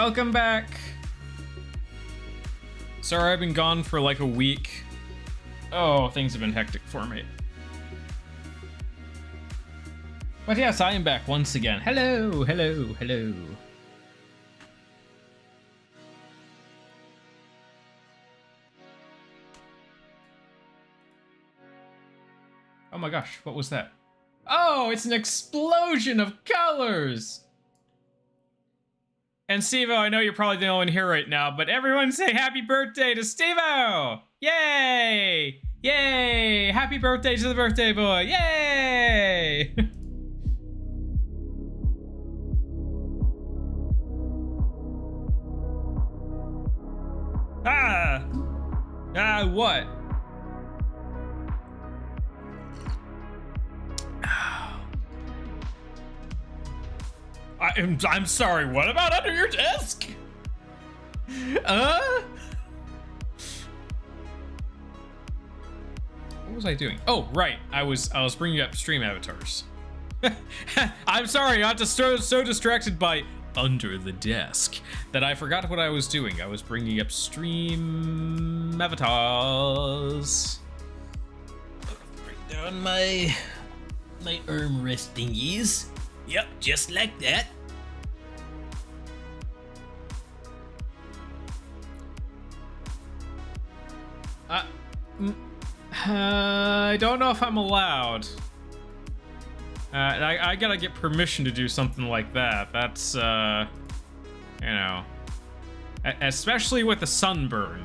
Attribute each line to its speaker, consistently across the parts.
Speaker 1: Welcome back. Sorry, I've been gone for like a week. Oh, things have been hectic for me. But yes, I am back once again. Hello, hello, hello. Oh my gosh, what was that? Oh, it's an explosion of colors! And Stevo, I know you're probably the only one here right now, but everyone say happy birthday to Stevo! Yay! Yay! Happy birthday to the birthday boy! Yay! What? I'm sorry, what about under your desk? What was I doing? Oh, right. I was bringing up stream avatars. I'm sorry, I got so distracted by under the desk that I forgot what I was doing. I was bringing up stream avatars. Bring down my armrest thingies. Yep, just like that. I don't know if I'm allowed. I gotta get permission to do something like that. That's, you know, especially with a sunburn.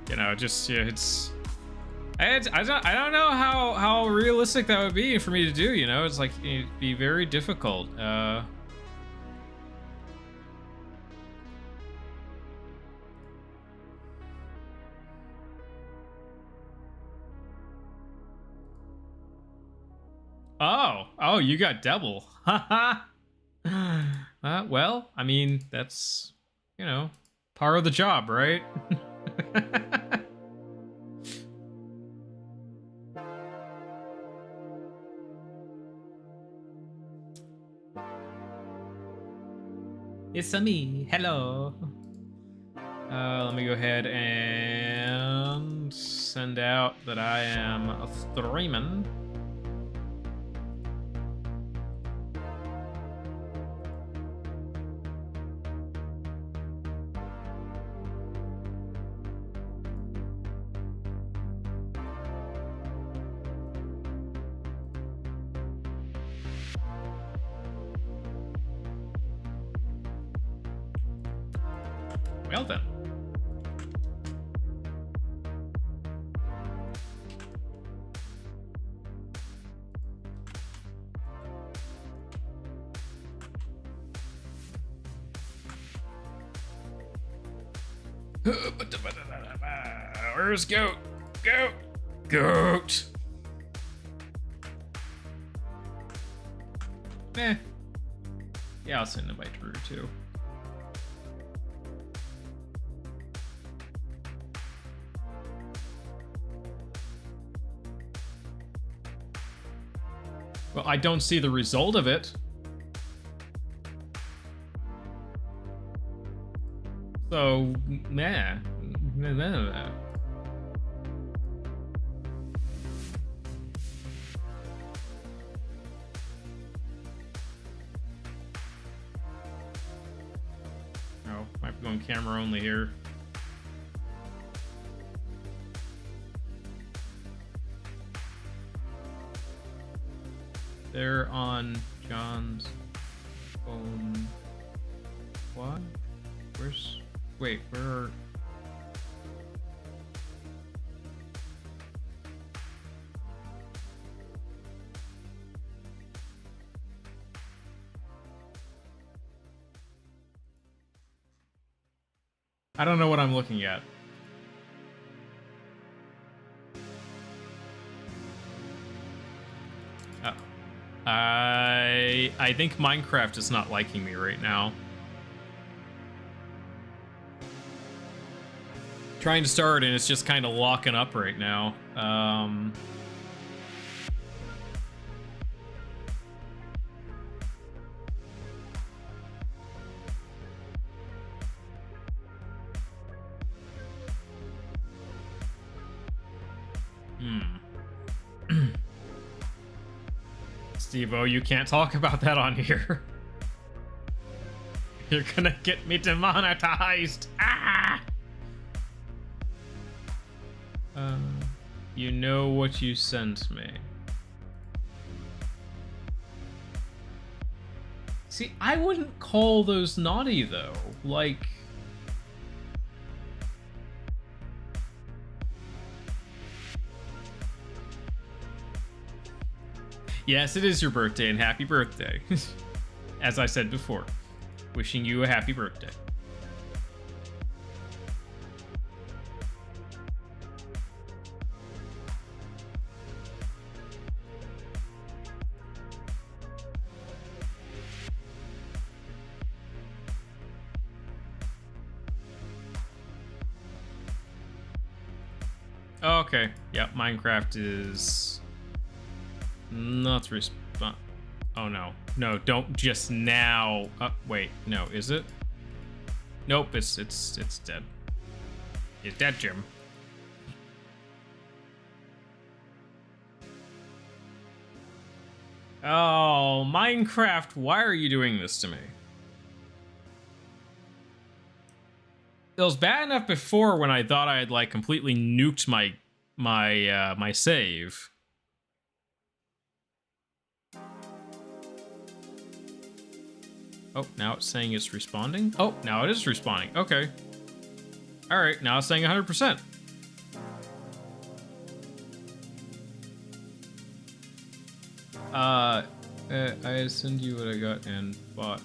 Speaker 1: You know, just, yeah, it's... I don't know how realistic that would be for me to do, you know? It's like, it'd be very difficult. Oh, you got double. Haha. Well, I mean, that's, you know, part of the job, right? It's me. Hello. Let me go ahead and send out that I am streaming. Well then. Where's Goat? Goat! Eh. Yeah, I'll send an invite to Rue too. Well, I don't see the result of it. So, meh. Oh, might be going camera only here. They're on John's phone. What? Where's... Wait, where are... I don't know what I'm looking at. Oh. I think Minecraft is not liking me right now. Trying to start and it's just kind of locking up right now. Steve-O, you can't talk about that on here. You're gonna get me demonetized. Ah! You know what you sent me. See, I wouldn't call those naughty, though. Like... Yes, it is your birthday, and happy birthday. As I said before, wishing you a happy birthday. Okay, yeah, Minecraft is not respond. Oh no, no, don't just now. Wait, no, is it? Nope, it's dead. It's dead, Jim. Oh, Minecraft, why are you doing this to me? It was bad enough before when I thought I had like completely nuked my save. Oh, now it's saying it's responding? Oh, now it is responding. Okay. All right, now it's saying 100%. I send you what I got and bought.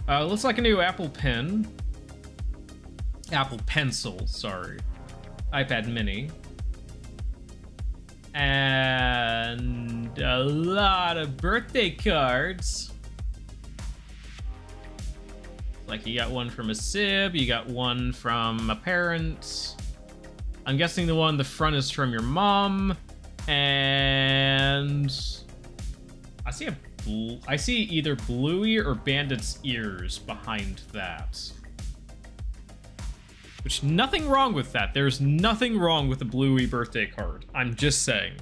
Speaker 1: Looks like a new Apple Pen. Apple Pencil, sorry. iPad Mini. And a lot of birthday cards. Like you got one from a sib, you got one from a parent. I'm guessing the one in the front is from your mom. And I see either Bluey or Bandit's ears behind that. Which, nothing wrong with that. There's nothing wrong with a Bluey birthday card. I'm just saying,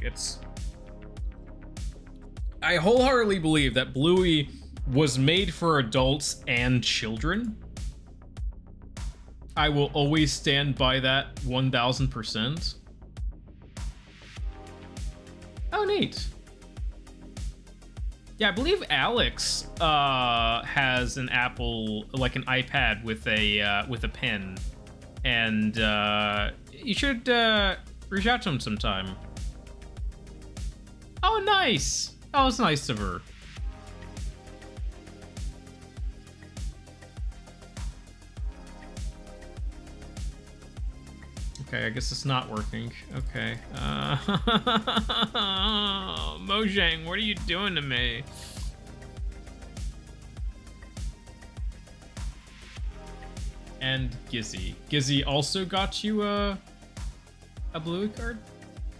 Speaker 1: I wholeheartedly believe that Bluey was made for adults and children. I will always stand by that 1000%. Oh, neat. Yeah, I believe Alex has an Apple, like an iPad with a pen. And you should reach out to him sometime. Oh, nice. That was nice of her. Okay, I guess it's not working. Okay. Mojang, what are you doing to me? And Gizzy. Gizzy also got you a Bluey card?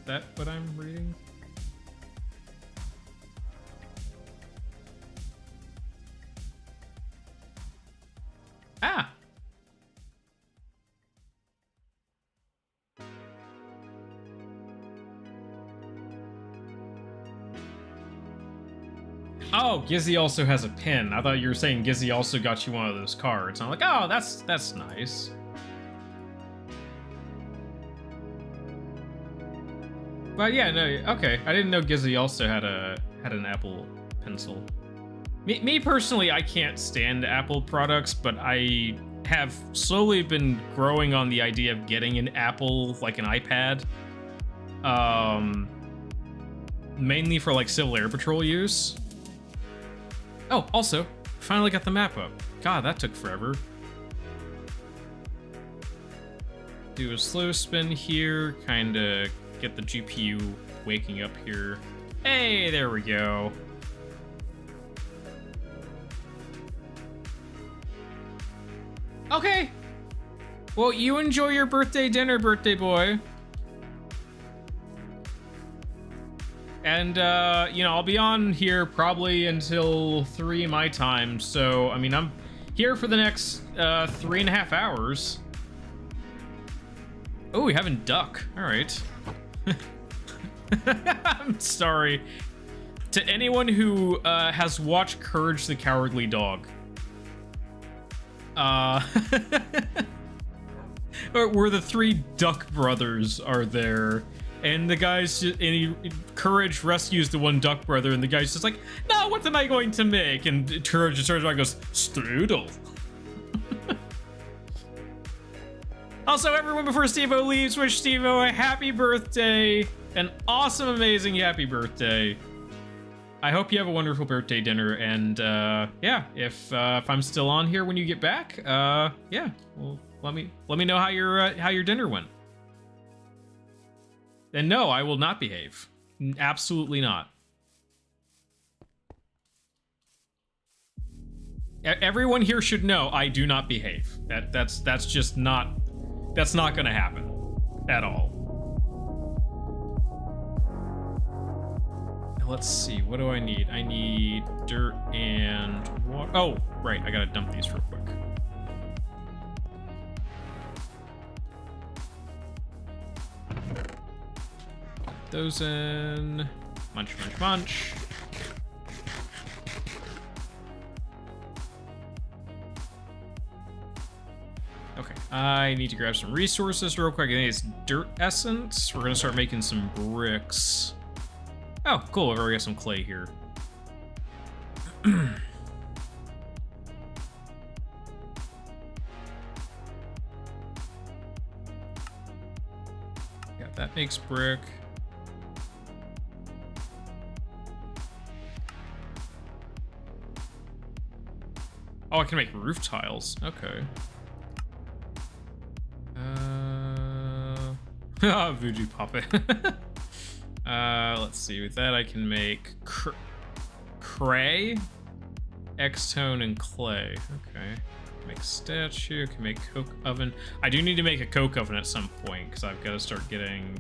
Speaker 1: Is that what I'm reading? Ah! Oh, Gizzy also has a pin. I thought you were saying Gizzy also got you one of those cards. I'm like, oh, that's nice. But yeah, no, okay. I didn't know Gizzy also had an Apple Pencil. Me personally, I can't stand Apple products, but I have slowly been growing on the idea of getting an Apple, like an iPad. Mainly for like Civil Air Patrol use. Oh, also, finally got the map up. God, that took forever. Do a slow spin here, kinda get the GPU waking up here. Hey, there we go. Okay. Well, you enjoy your birthday dinner, birthday boy. And, you know, I'll be on here probably until 3 my time. So, I mean, I'm here for the next 3.5 hours. Oh, we haven't duck. All right. I'm sorry. To anyone who has watched Courage the Cowardly Dog. Where the 3 duck brothers are there. And the guy's just, Courage rescues the one duck brother, and the guy's just like, no, what am I going to make? And Courage just turns around and goes, strudel. Also, everyone, before Steve-O leaves, wish Steve-O a happy birthday. An awesome, amazing happy birthday. I hope you have a wonderful birthday dinner, and yeah, if I'm still on here when you get back, yeah, well, let me know how your dinner went. And no, I will not behave. Absolutely not. Everyone here should know I do not behave. That's just not. That's not gonna happen at all. Now let's see, what do I need? I need dirt and water. Oh, right, I gotta dump these real quick. Put those in. Munch, munch, munch. Okay, I need to grab some resources real quick. I think it's dirt essence. We're gonna start making some bricks. Oh, cool, I've already got some clay here. Yeah, that makes brick. Oh, I can make roof tiles. Okay. Voodoo puppet. Let's see. With that, I can make cray, X-tone, and clay. Okay. Make statue. Can make coke oven. I do need to make a coke oven at some point because I've got to start getting.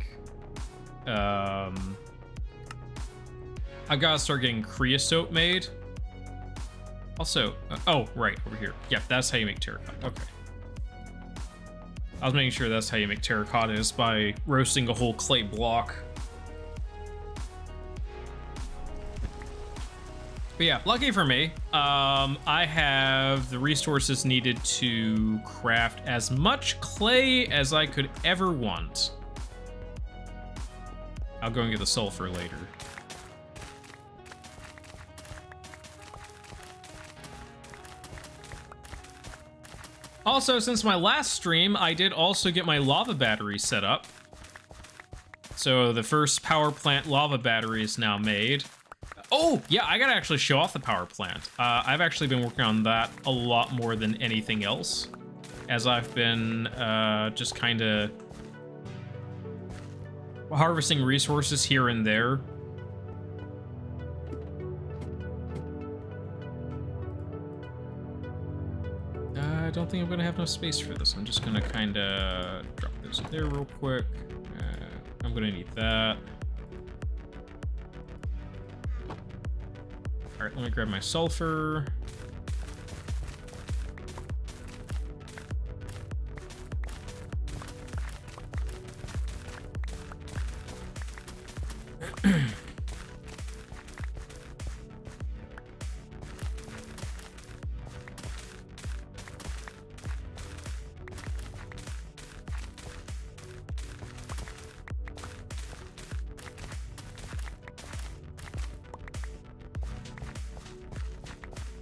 Speaker 1: I've got to start getting creosote made. Also, oh right over here. Yep, that's how you make terracotta. Okay. I was making sure that's how you make terracotta is by roasting a whole clay block. But yeah, lucky for me, I have the resources needed to craft as much clay as I could ever want. I'll go and get the sulfur later. Also, since my last stream, I did also get my lava battery set up. So the first power plant lava battery is now made. Oh, yeah, I gotta actually show off the power plant. I've actually been working on that a lot more than anything else, as I've been just kind of harvesting resources here and there. I don't think I'm gonna have enough space for this. I'm just gonna kind of drop this there real quick. I'm gonna need that. All right, let me grab my sulfur.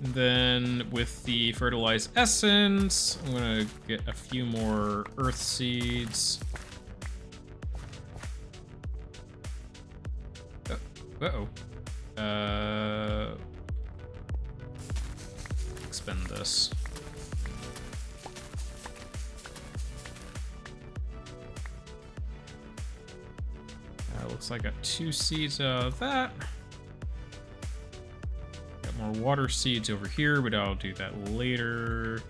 Speaker 1: Then with the fertilized essence, I'm gonna get a few more earth seeds. Uh-oh. Expend this. Looks like I got 2 seeds out of that. More water seeds over here, but I'll do that later.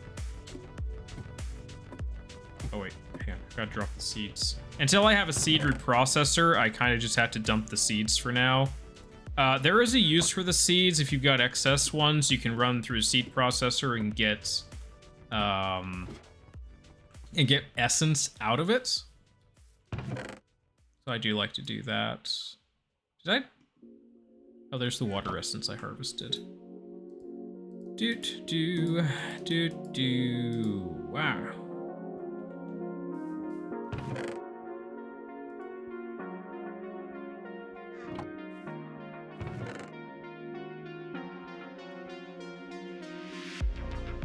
Speaker 1: Gotta drop the seeds. Until I have a seed reprocessor, I kind of just have to dump the seeds for now. There is a use for the seeds. If you've got excess ones, you can run through a seed processor and get essence out of it. So I do like to do that. Did I? Oh, there's the water essence I harvested. Wow.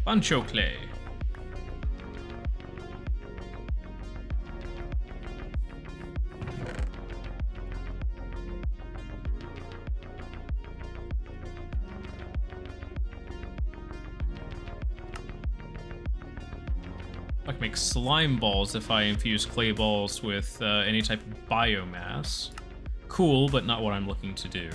Speaker 1: Buncho clay. I can make slime balls if I infuse clay balls with any type of biomass. Cool, but not what I'm looking to do.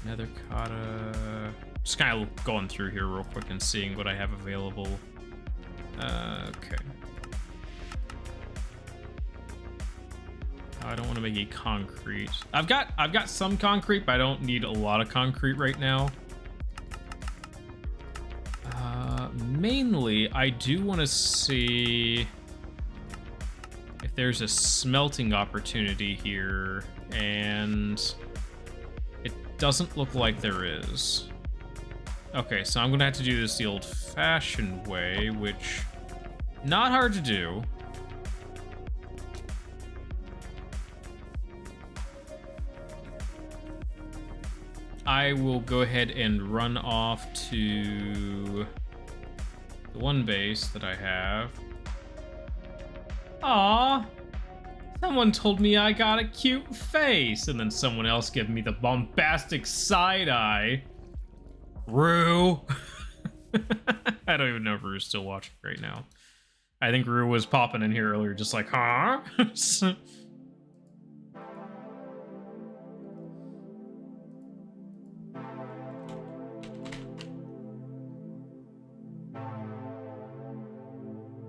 Speaker 1: Nether cotta. Just kind of going through here real quick and seeing what I have available. Okay. I don't want to make a concrete. I've got some concrete, but I don't need a lot of concrete right now. Mainly, I do want to see if there's a smelting opportunity here, and it doesn't look like there is. Okay, so I'm gonna have to do this the old-fashioned way, which not hard to do. I will go ahead and run off to the one base that I have. Aww, someone told me I got a cute face, and then someone else gave me the bombastic side eye. Rue. I don't even know if Rue's still watching right now. I think Rue was popping in here earlier, just like, huh?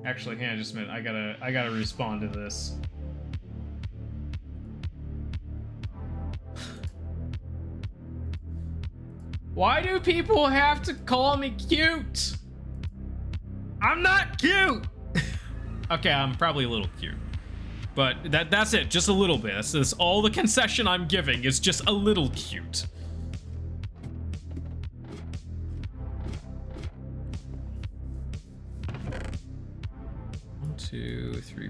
Speaker 1: Actually, hang on just a minute. I gotta respond to this. Why do people have to call me cute? I'm not cute. Okay, I'm probably a little cute, but that's it. Just a little bit. That's all the concession I'm giving is just a little cute. 2, 3,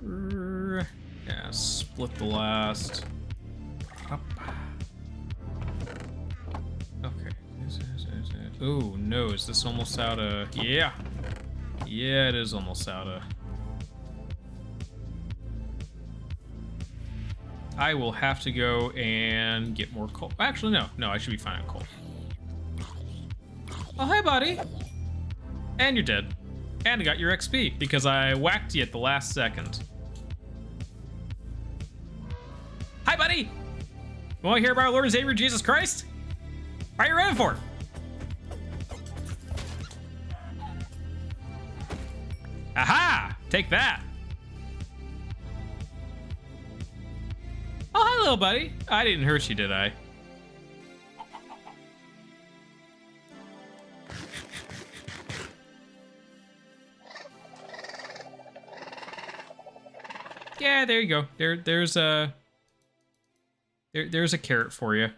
Speaker 1: 4. Yeah, split the last. Up. Okay. Oh no, is this almost out of? Yeah. Yeah, it is almost out of. I will have to go and get more coal. Actually, no, I should be fine on coal. Oh, hi, buddy. And you're dead. And I got your XP because I whacked you at the last second. Hi, buddy. You want to hear about our Lord and Savior Jesus Christ? What are you running for? Aha! Take that. Oh, hi, little buddy. I didn't hurt you, did I? Yeah, there you go. There's a carrot for you.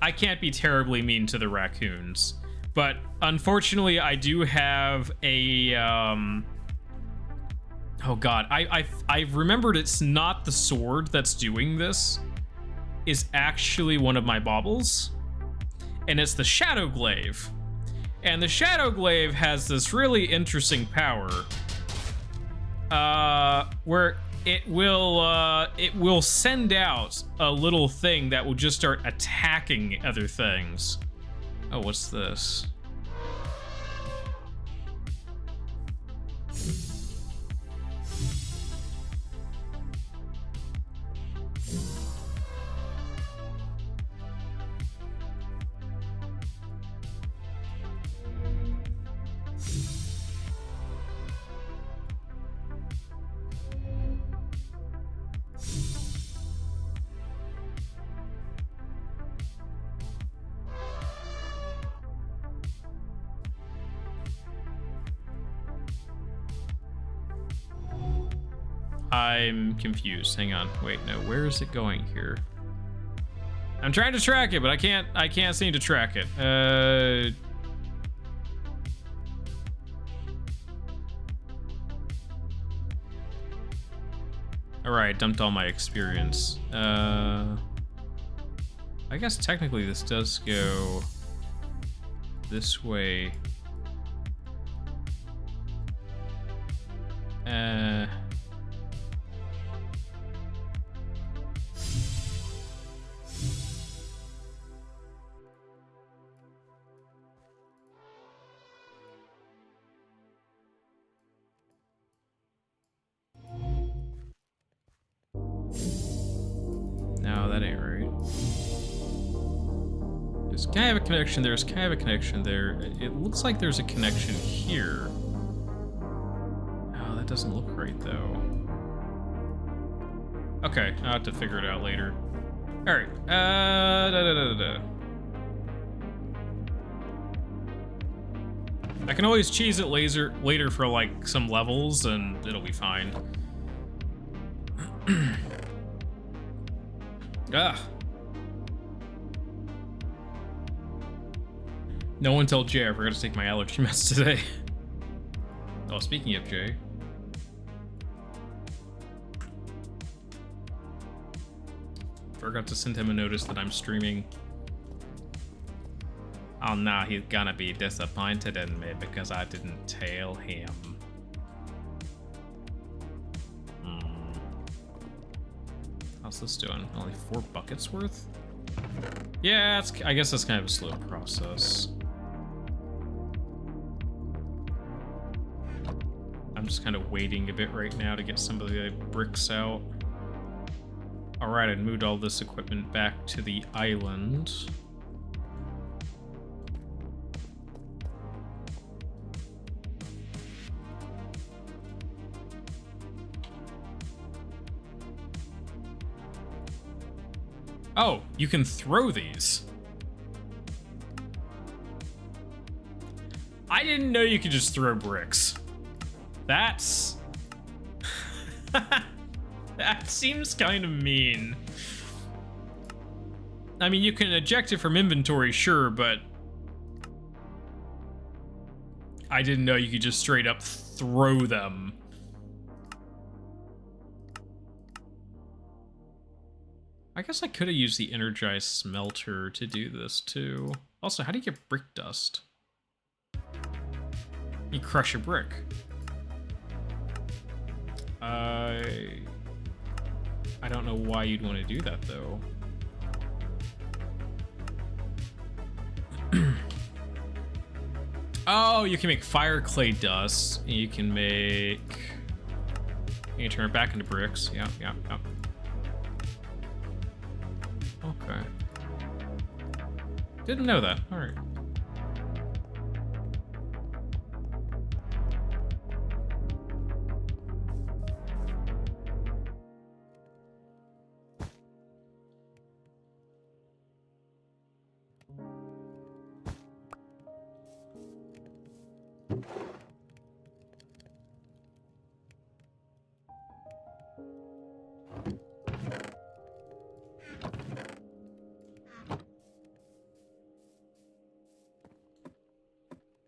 Speaker 1: I can't be terribly mean to the raccoons, but unfortunately, I do have a oh god, I've remembered it's not the sword that's doing this. Is actually one of my baubles, and it's the Shadow Glaive. And the Shadow Glaive has this really interesting power. Where it will send out a little thing that will just start attacking other things. Oh, what's this? I'm confused. Hang on. Wait, no. Where is it going here? I'm trying to track it, but I can't seem to track it. Alright, dumped all my experience. I guess technically this does go this way. No, that ain't right. There's kind of a connection there. There's kind of a connection there. It looks like there's a connection here. Oh, that doesn't look right, though. Okay, I'll have to figure it out later. Alright, I can always cheese it later for, like, some levels, and it'll be fine. Ah. No one tell Jay I forgot to take my allergy meds today. Oh, speaking of Jay. Forgot to send him a notice that I'm streaming. Oh no, he's gonna be disappointed in me because I didn't tell him. How's this doing? Only 4 buckets worth? Yeah, I guess that's kind of a slow process. I'm just kind of waiting a bit right now to get some of the bricks out. Alright, I moved all this equipment back to the island. Oh, you can throw these. I didn't know you could just throw bricks. That's... that seems kind of mean. I mean, you can eject it from inventory, sure, but... I didn't know you could just straight up throw them. I guess I could have used the energized smelter to do this too. Also, how do you get brick dust? You crush a brick. I don't know why you'd want to do that though. Oh, you can make fire clay dust. You can make... You can turn it back into bricks. Yeah. Okay. Didn't know that. All right.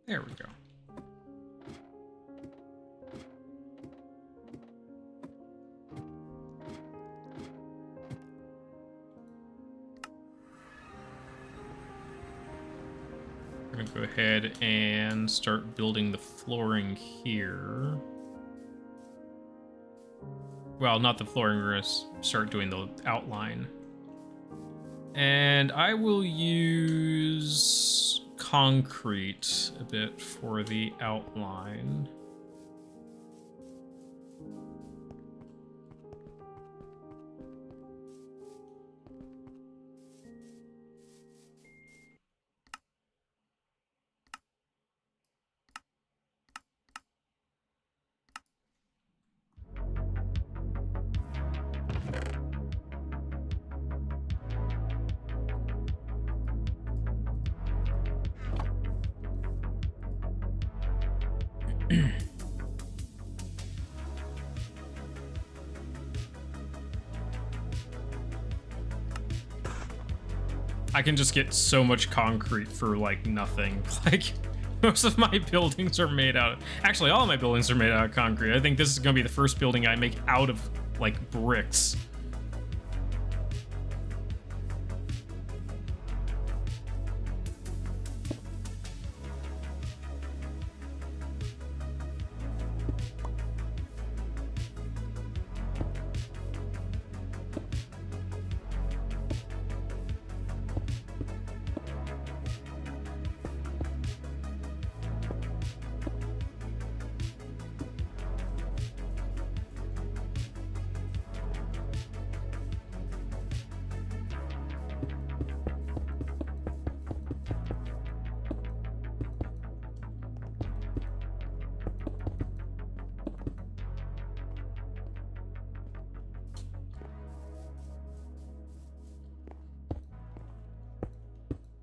Speaker 1: There we go. We're gonna go ahead and start building the flooring here. Well, not the flooring, we're gonna start doing the outline. And I will use concrete a bit for the outline. I can just get so much concrete for like nothing. Like most of my buildings are made out of, actually all of my buildings are made out of concrete. I think this is gonna be the first building I make out of like bricks.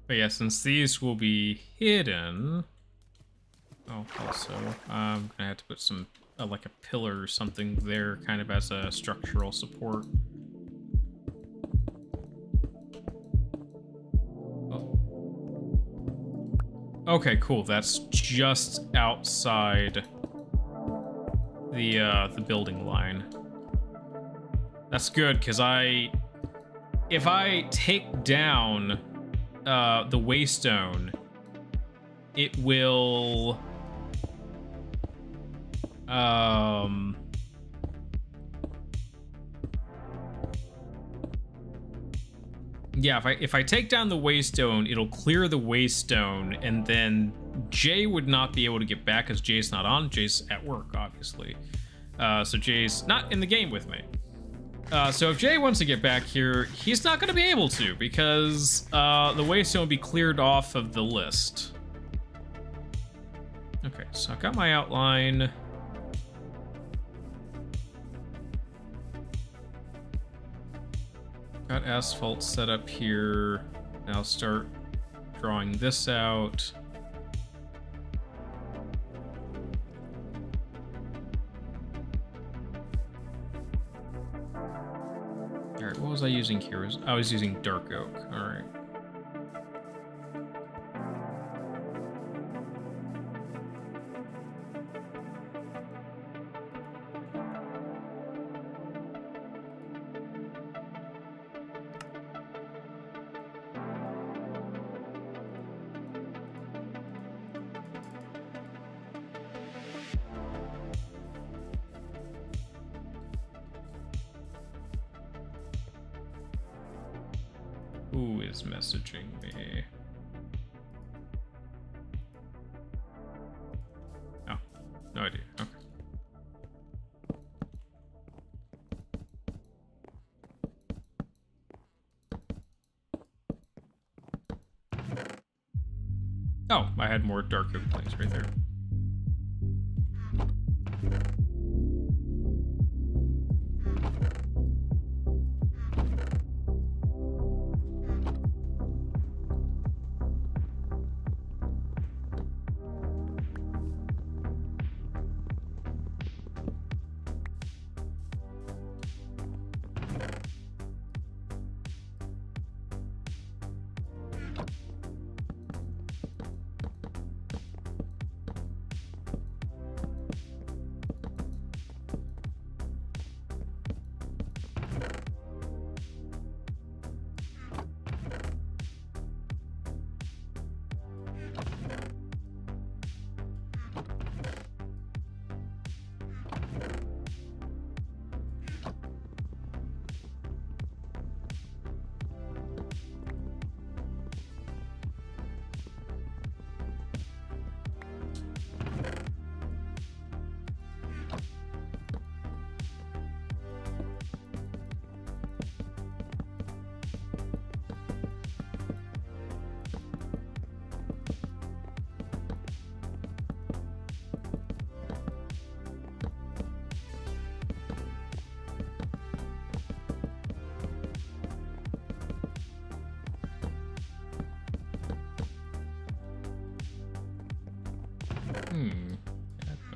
Speaker 1: But yeah, since these will be hidden. Oh, also, I'm gonna have to put some, like a pillar or something there, kind of as a structural support. Oh. Okay, cool. That's just outside the building line. That's good, because if I take down the waystone, it will yeah, if I take down the waystone, it'll clear the waystone, and then Jay would not be able to get back because Jay's not on. Jay's at work, obviously. So Jay's not in the game with me. So if Jay wants to get back here, he's not going to be able to because the waystone will be cleared off of the list. Okay, so I've got my outline. Got asphalt set up here. Now start drawing this out. Alright, what was I using here? I was using dark oak. Alright. Who is messaging me? Oh, no idea. Okay. Oh, I had more dark oak planks right there.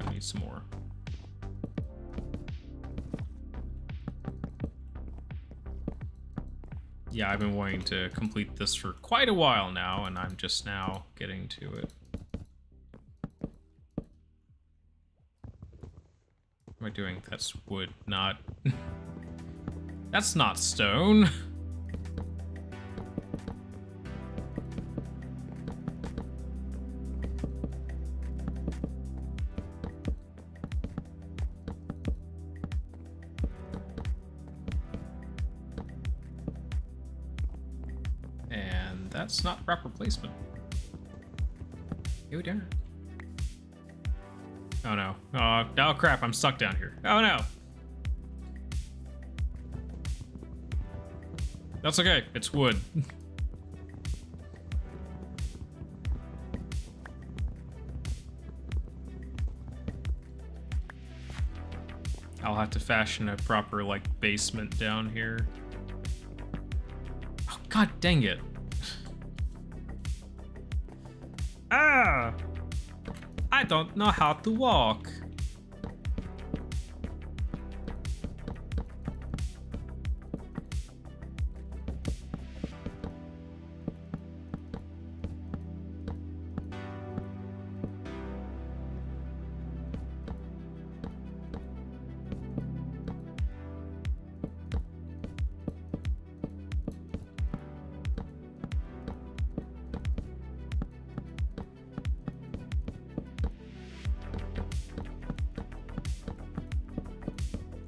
Speaker 1: I need some more. Yeah, I've been wanting to complete this for quite a while now, and I'm just now getting to it. What am I doing? That's wood, not... That's not stone. And that's not proper placement. Oh, darn. Oh no. Oh crap, I'm stuck down here. Oh no. That's okay, it's wood. I'll have to fashion a proper, like, basement down here. Oh, god dang it. Ah! I don't know how to walk.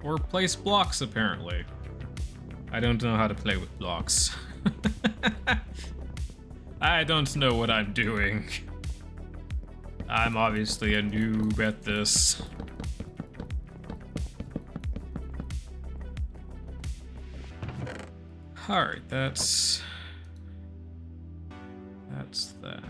Speaker 1: Or place blocks, apparently. I don't know how to play with blocks. I don't know what I'm doing. I'm obviously a noob at this. Alright, that's that.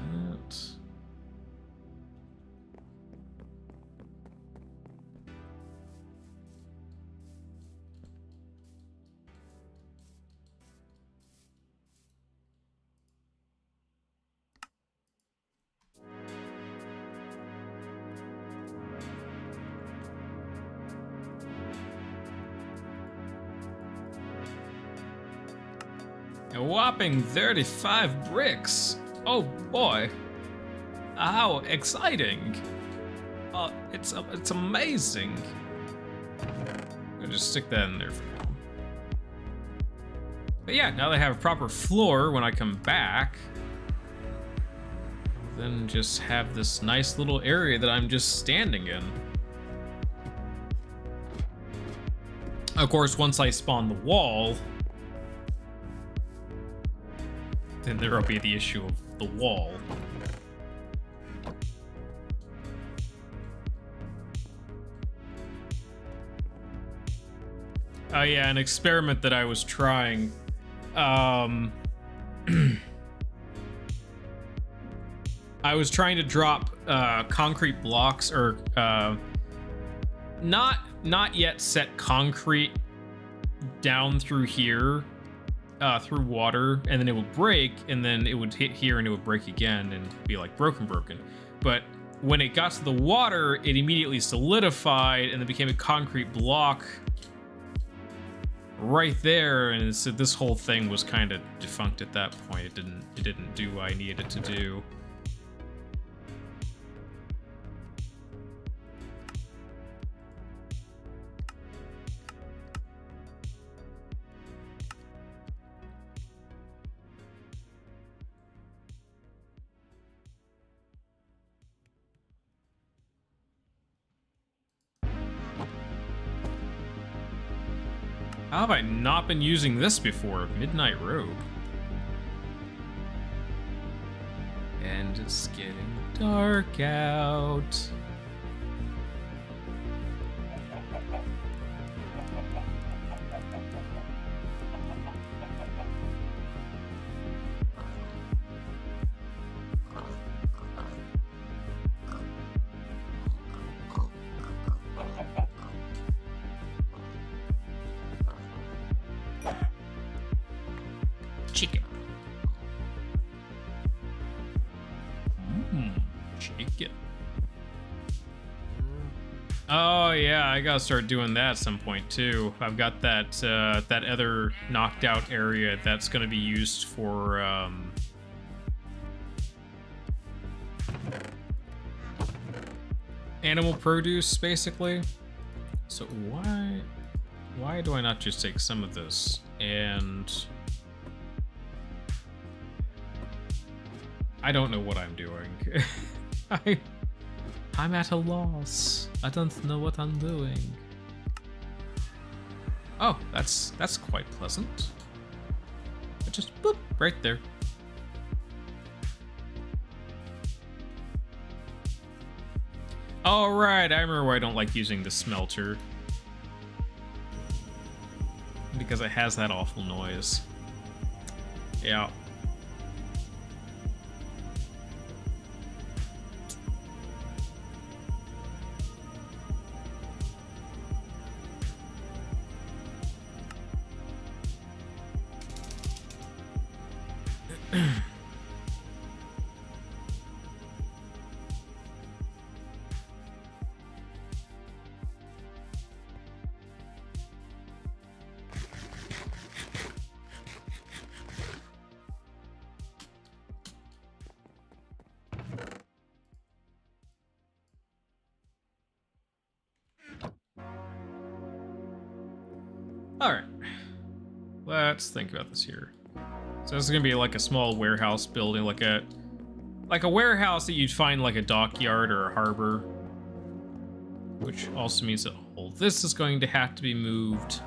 Speaker 1: A whopping 35 bricks! Oh boy! How exciting! It's amazing! I'll just stick that in there for now. But yeah, now they have a proper floor when I come back. I'll then just have this nice little area that I'm just standing in. Of course, once I spawn the wall, then there will be the issue of the wall. Oh yeah, an experiment that I was trying. I was trying to drop concrete blocks, or not yet set concrete down through here. Through water, and then it would break, and then it would hit here and it would break again and be like broken. But when it got to the water, it immediately solidified and then became a concrete block right there, and so this whole thing was kind of defunct at that point. It didn't do what I needed it to do. How have I not been using this before? Midnight Robe. And it's getting dark out. Chicken. Chicken. Oh yeah, I gotta start doing that at some point too. I've got that that other knocked out area that's gonna be used for animal produce, basically. So why do I not just take some of this and I don't know what I'm doing. I'm at a loss. I don't know what I'm doing. Oh, that's quite pleasant. Just boop, right there. All right, I remember why I don't like using the smelter. Because it has that awful noise. Yeah. All right, let's think about this here. So this is gonna be like a small warehouse building, like a warehouse that you'd find like a dockyard or a harbor, which also means that all this is going to have to be moved.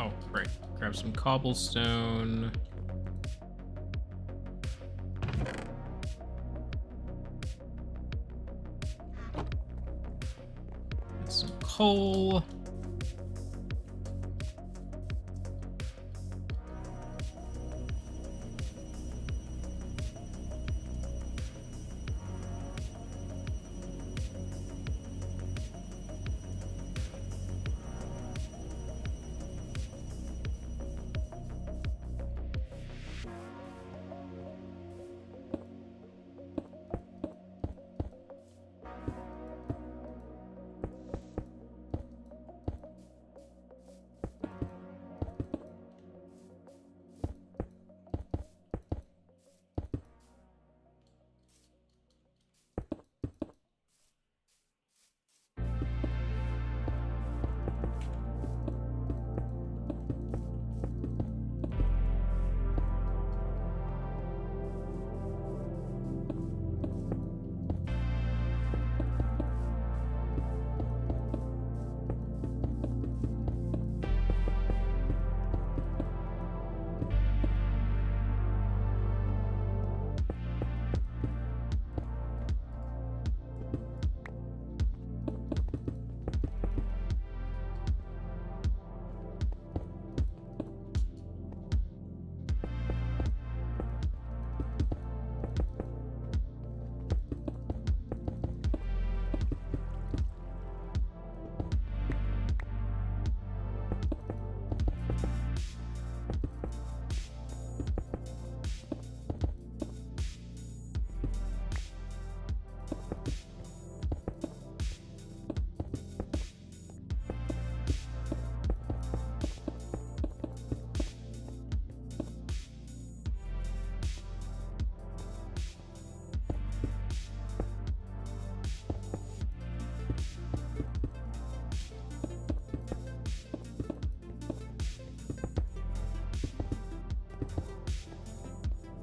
Speaker 1: Oh, right. Grab some cobblestone. Get some coal.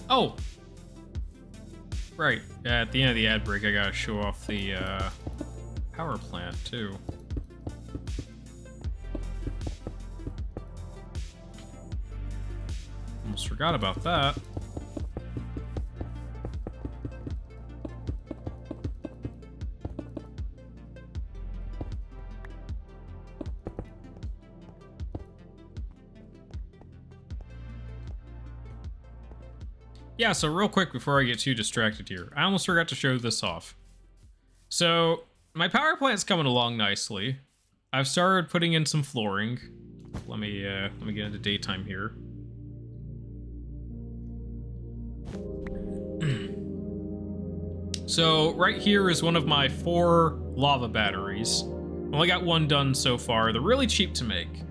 Speaker 1: Oh! Right, at the end of the ad break, I gotta show off the power plant, too. Almost forgot about that. Yeah, so real quick before I get too distracted here, I almost forgot to show this off. So, my power plant's coming along nicely. I've started putting in some flooring. Let me get into daytime here. So, right here is one of my 4 lava batteries. Only got 1 done so far. They're really cheap to make.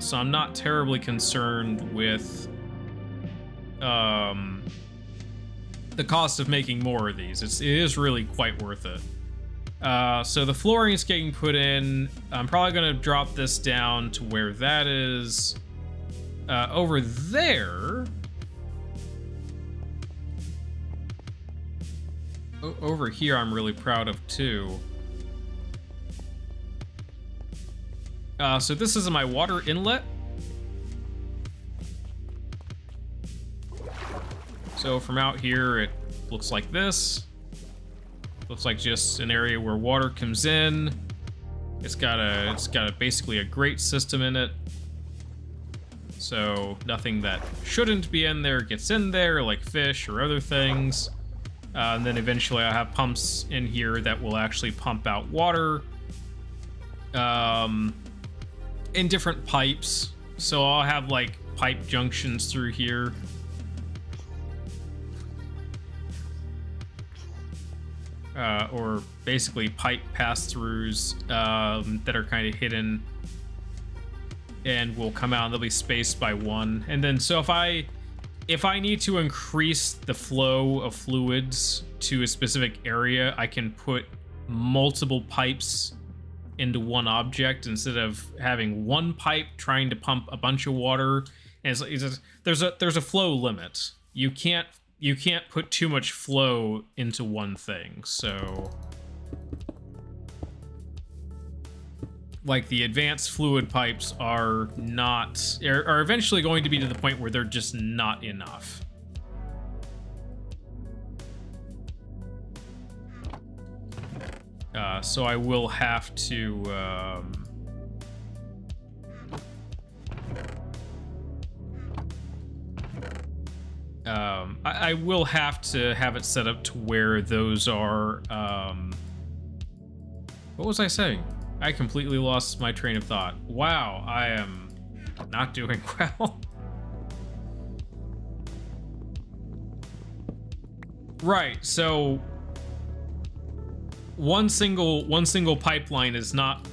Speaker 1: So I'm not terribly concerned with the cost of making more of these. It is really quite worth it. So the flooring is getting put in. I'm probably going to drop this down to where that is. Over there. Over here I'm really proud of too. So this is my water inlet. So from out here, it looks like this. Looks like just an area where water comes in. It's got basically a grate system in it. So nothing that shouldn't be in there gets in there, like fish or other things. And then eventually I'll have pumps in here that will actually pump out water in different pipes. So I'll have like pipe junctions through here. Or basically pipe pass-throughs that are kind of hidden and will come out and they'll be spaced by 1. And then so if I need to increase the flow of fluids to a specific area, I can put multiple pipes into one object instead of having one pipe trying to pump a bunch of water. And there's a flow limit. You can't put too much flow into one thing. So like the advanced fluid pipes are eventually going to be to the point where they're just not enough. So I will have to I will have to have it set up to where those are, what was I saying? I completely lost my train of thought. Wow, I am not doing well. Right, so one single pipeline is not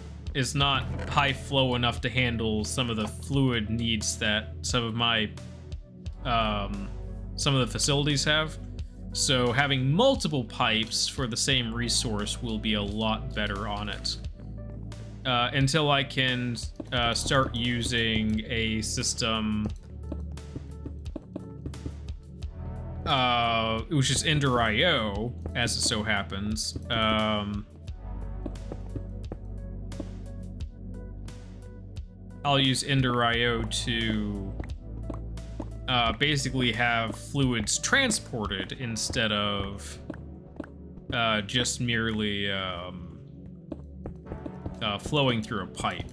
Speaker 1: high flow enough to handle some of the fluid needs that some of the facilities have. So having multiple pipes for the same resource will be a lot better on it. Until I can start using a system which is Ender IO, as it so happens. I'll use Ender IO to basically have fluids transported instead of just merely flowing through a pipe.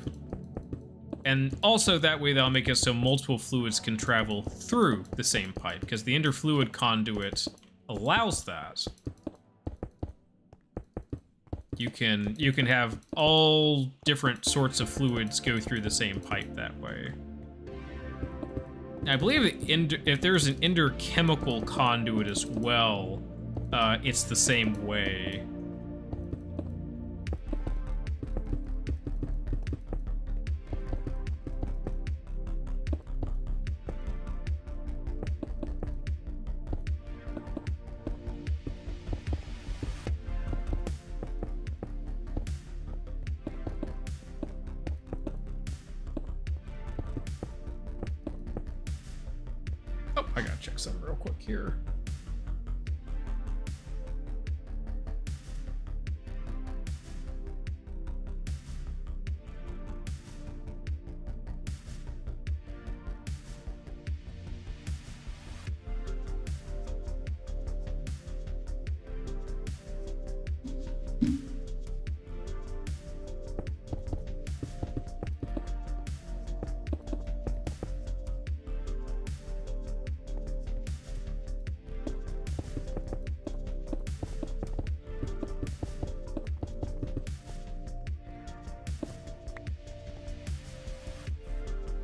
Speaker 1: And also that way that'll make it so multiple fluids can travel through the same pipe, because the Ender fluid conduit allows that. You can have all different sorts of fluids go through the same pipe that way. I believe if there's an Ender chemical conduit as well, it's the same way. Oh, I gotta check something real quick here.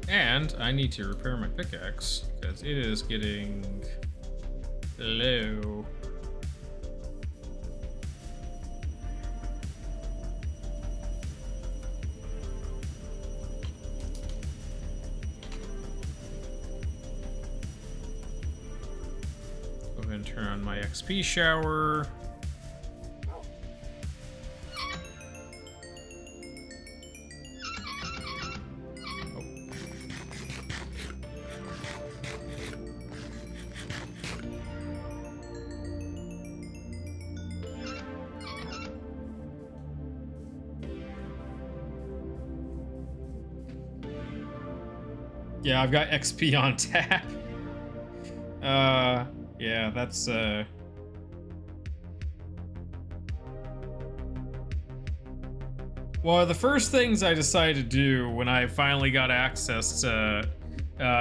Speaker 1: And I need to repair my pickaxe because it is getting low. Go ahead and turn on my XP shower. Yeah, I've got XP on tap. Yeah, that's, Well, the first things I decided to do when I finally got access to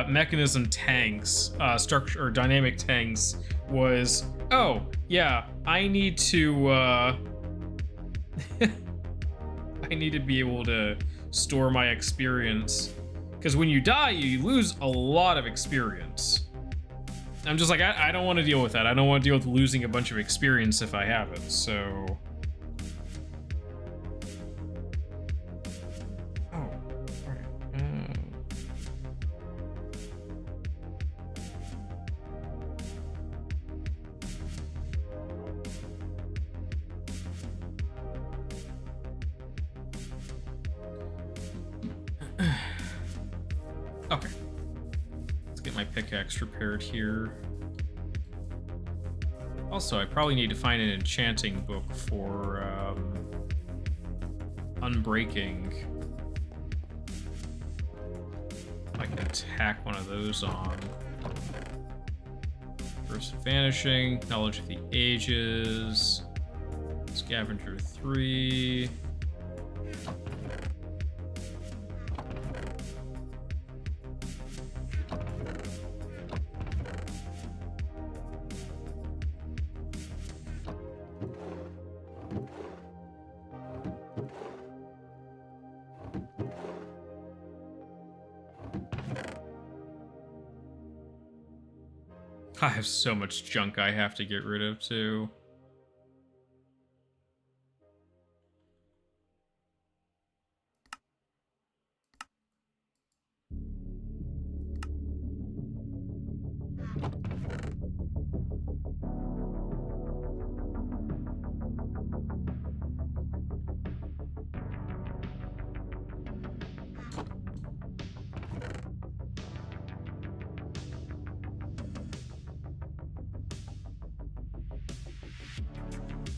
Speaker 1: mechanism tanks, structure or dynamic tanks, was, oh, yeah, I need to, I need to be able to store my experience. Because when you die, you lose a lot of experience. I'm just like, I don't want to deal with that. I don't want to deal with losing a bunch of experience if I have it, so... Oh, alright. Okay. Let's get my pickaxe repaired here. Also, I probably need to find an enchanting book for unbreaking. I can tack one of those on. First Vanishing, Knowledge of the Ages, Scavenger 3. I have so much junk I have to get rid of, too.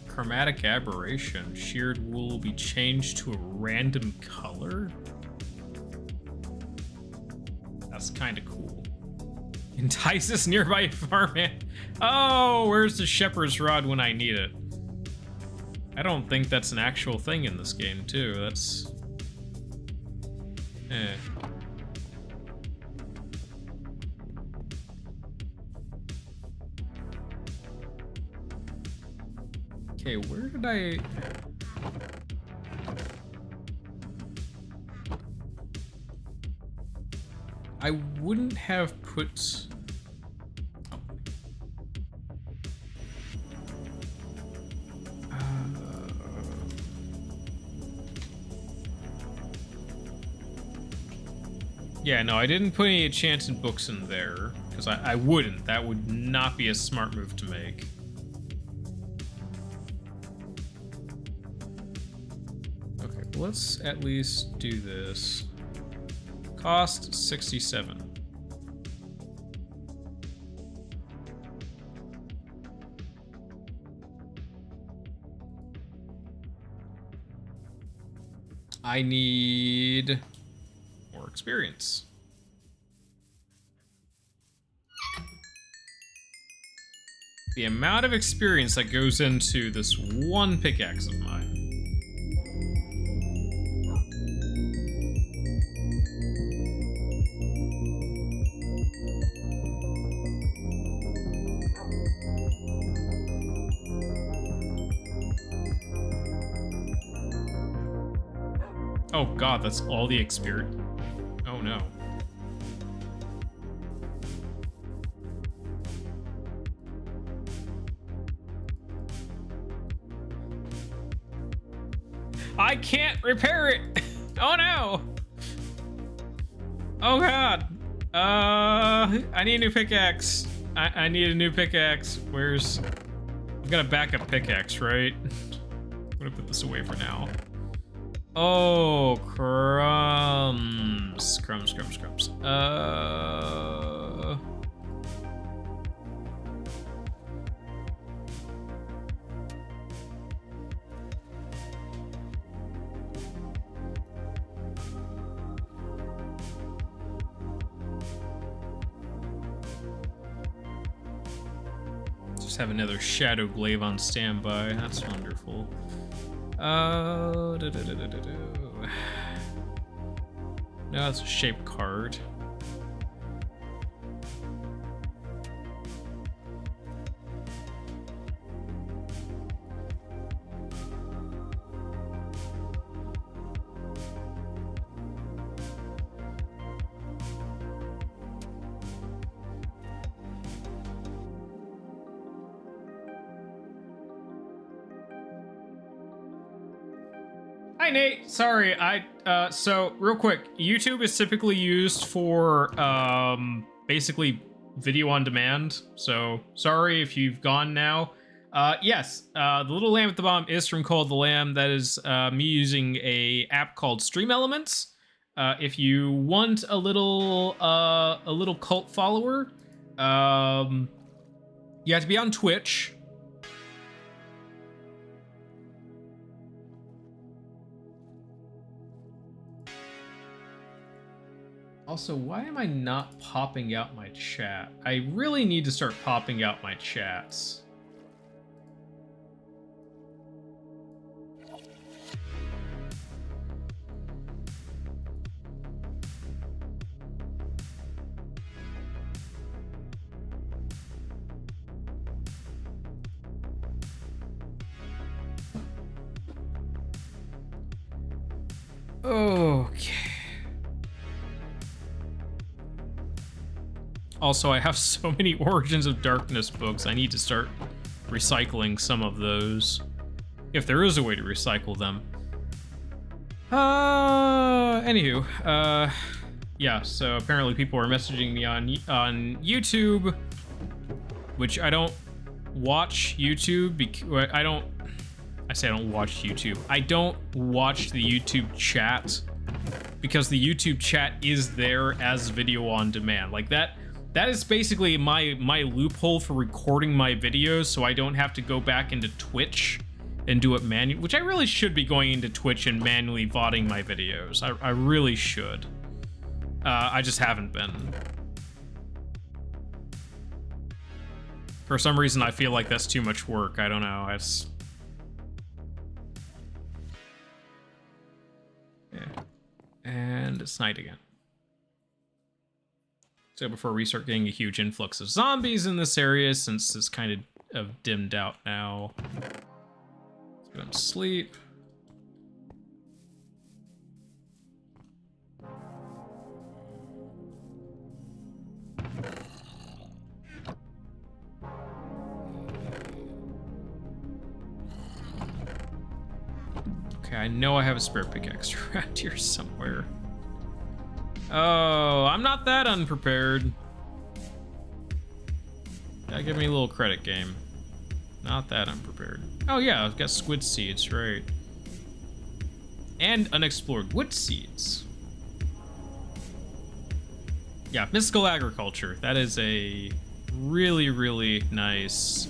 Speaker 1: Chromatic aberration. Sheared wool will be changed to a random color? That's kind of cool. Entices nearby farmhand. Oh, where's the shepherd's rod when I need it? I don't think that's an actual thing in this game, too. That's... eh. Okay, where did I... I wouldn't have put... Yeah, no, I didn't put any enchanted books in there, because I wouldn't. That would not be a smart move to make. Okay, let's at least do this. Cost 67. I need more experience. the amount of experience that goes into this one pickaxe of mine. Oh god, that's all the experience. Oh no. I can't repair it. Oh no. Oh god. I need a new pickaxe. I need a new pickaxe. Where's... I've got a backup pickaxe, right? I'm gonna put this away for now. Oh, crumbs. Crumbs. Just have another shadow glaive on standby. That's wonderful. No, that's a shaped card. Hi Nate, sorry, so real quick, YouTube is typically used for, basically video on demand, so sorry if you've gone now. Yes, the little lamb at the bottom is from Call of the Lamb. That is, me using a app called Stream Elements. If you want a little cult follower, you have to be on Twitch. Also, why am I not popping out my chat? I really need to start popping out my chats. Okay. Also, I have so many Origins of Darkness books. I need to start recycling some of those. If there is a way to recycle them. Anywho, yeah, so apparently people are messaging me on YouTube, which I don't watch YouTube because I don't watch YouTube. I don't watch the YouTube chat because the YouTube chat is there as video on demand. Like that is basically my loophole for recording my videos, so I don't have to go back into Twitch and do it manually, which I really should be going into Twitch and manually VODing my videos. I really should. I just haven't been. For some reason, I feel like that's too much work. I don't know. Yeah. And it's night again. So before we start getting a huge influx of zombies in this area, since it's kind of dimmed out now. Let's go to sleep. Okay, I know I have a spare pickaxe around here somewhere. Oh, I'm not that unprepared. Gotta give me a little credit, game. Not that unprepared. Oh yeah, I've got squid seeds, right. And unexplored wood seeds. Yeah, mystical agriculture. That is a really, really nice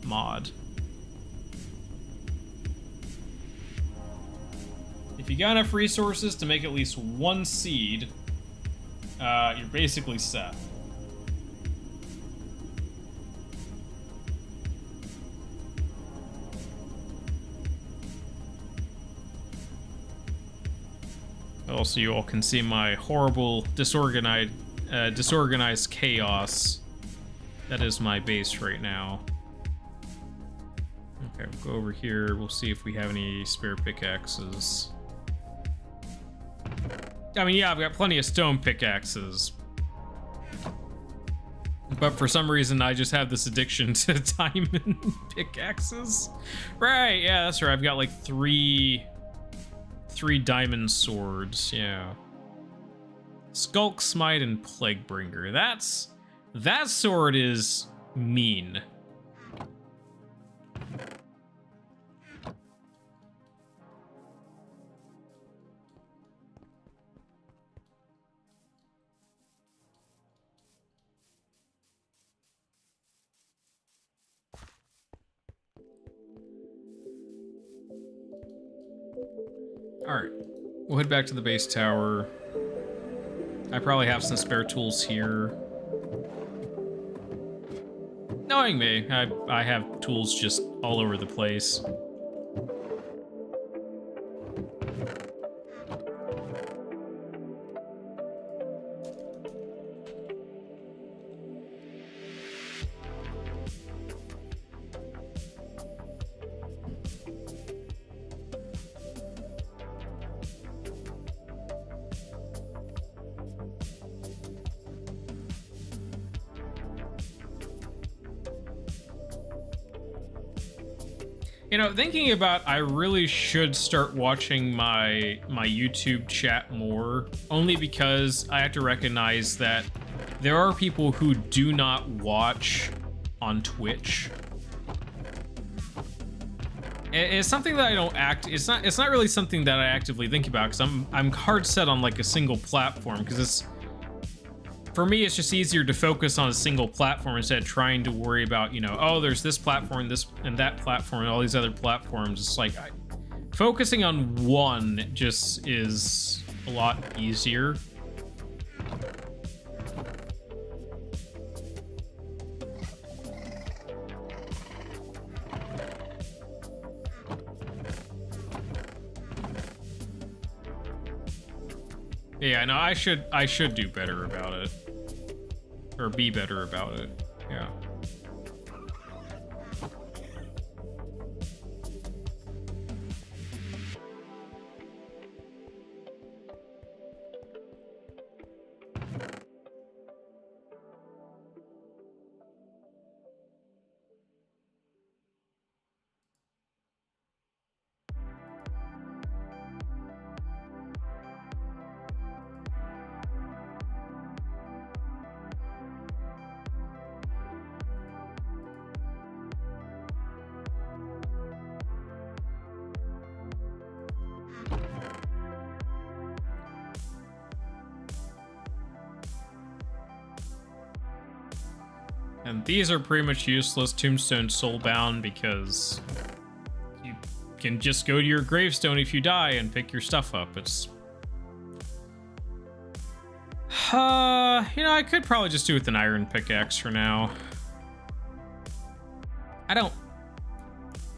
Speaker 1: mod. If you got enough resources to make at least one seed, you're basically set. Also, you all can see my horrible, disorganized chaos. That is my base right now. Okay, we'll go over here. We'll see if we have any spare pickaxes. I mean, yeah, I've got plenty of stone pickaxes. But for some reason, I just have this addiction to diamond pickaxes. Right, yeah, that's right. I've got like three diamond swords, yeah. Skulk, Smite, and Plaguebringer. That sword is mean. Alright, we'll head back to the base tower. I probably have some spare tools here. Knowing me, I have tools just all over the place. You know, thinking about, I really should start watching my YouTube chat more, only because I have to recognize that there are people who do not watch on Twitch. It's something that I don't it's not really something that I actively think about, because I'm hard set on like a single platform, because for me, it's just easier to focus on a single platform instead of trying to worry about, you know, oh, there's this platform, this and that platform, and all these other platforms. It's like, focusing on one just is a lot easier. Yeah, no, I should do better about it. Or be better about it. Yeah. And these are pretty much useless, Tombstone Soulbound, because you can just go to your gravestone if you die and pick your stuff up. It's... you know, I could probably just do it with an iron pickaxe for now. I don't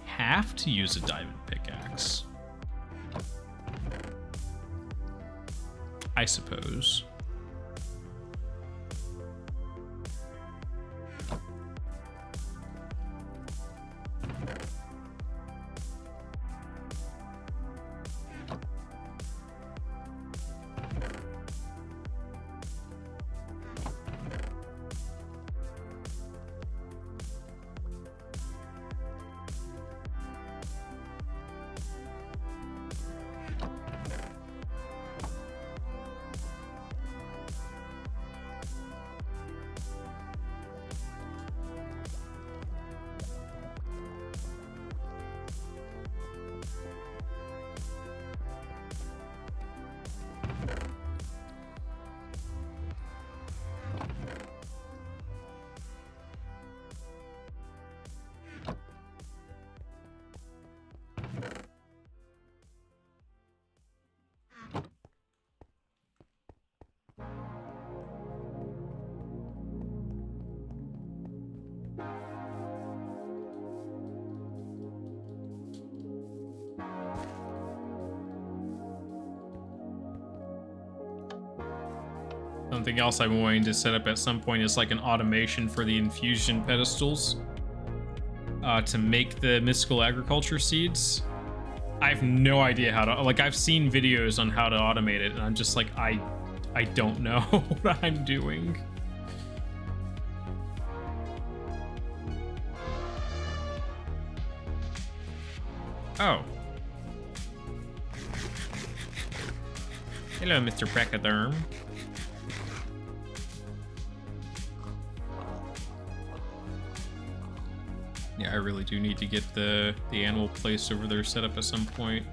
Speaker 1: have to use a diamond pickaxe, I suppose. Something else I've been wanting to set up at some point is like an automation for the infusion pedestals to make the mystical agriculture seeds. I have no idea how to, like, I've seen videos on how to automate it, and I'm just like, I don't know what I'm doing. Oh. Hello, Mr. Pachyderm. Yeah, I really do need to get the animal place over there set up at some point.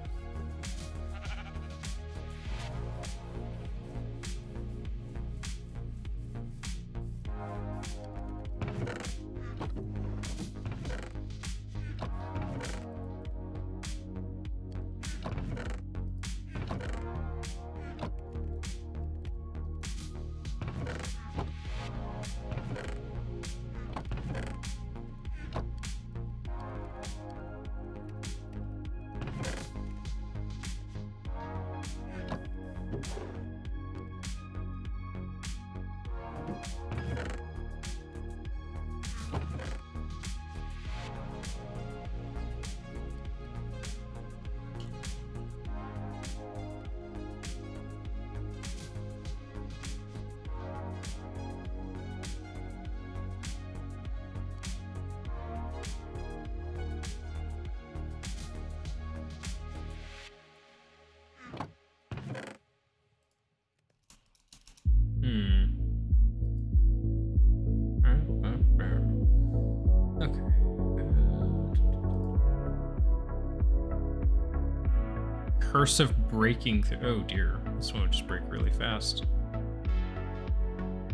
Speaker 1: Curse of breaking through. Oh dear, this one would just break really fast.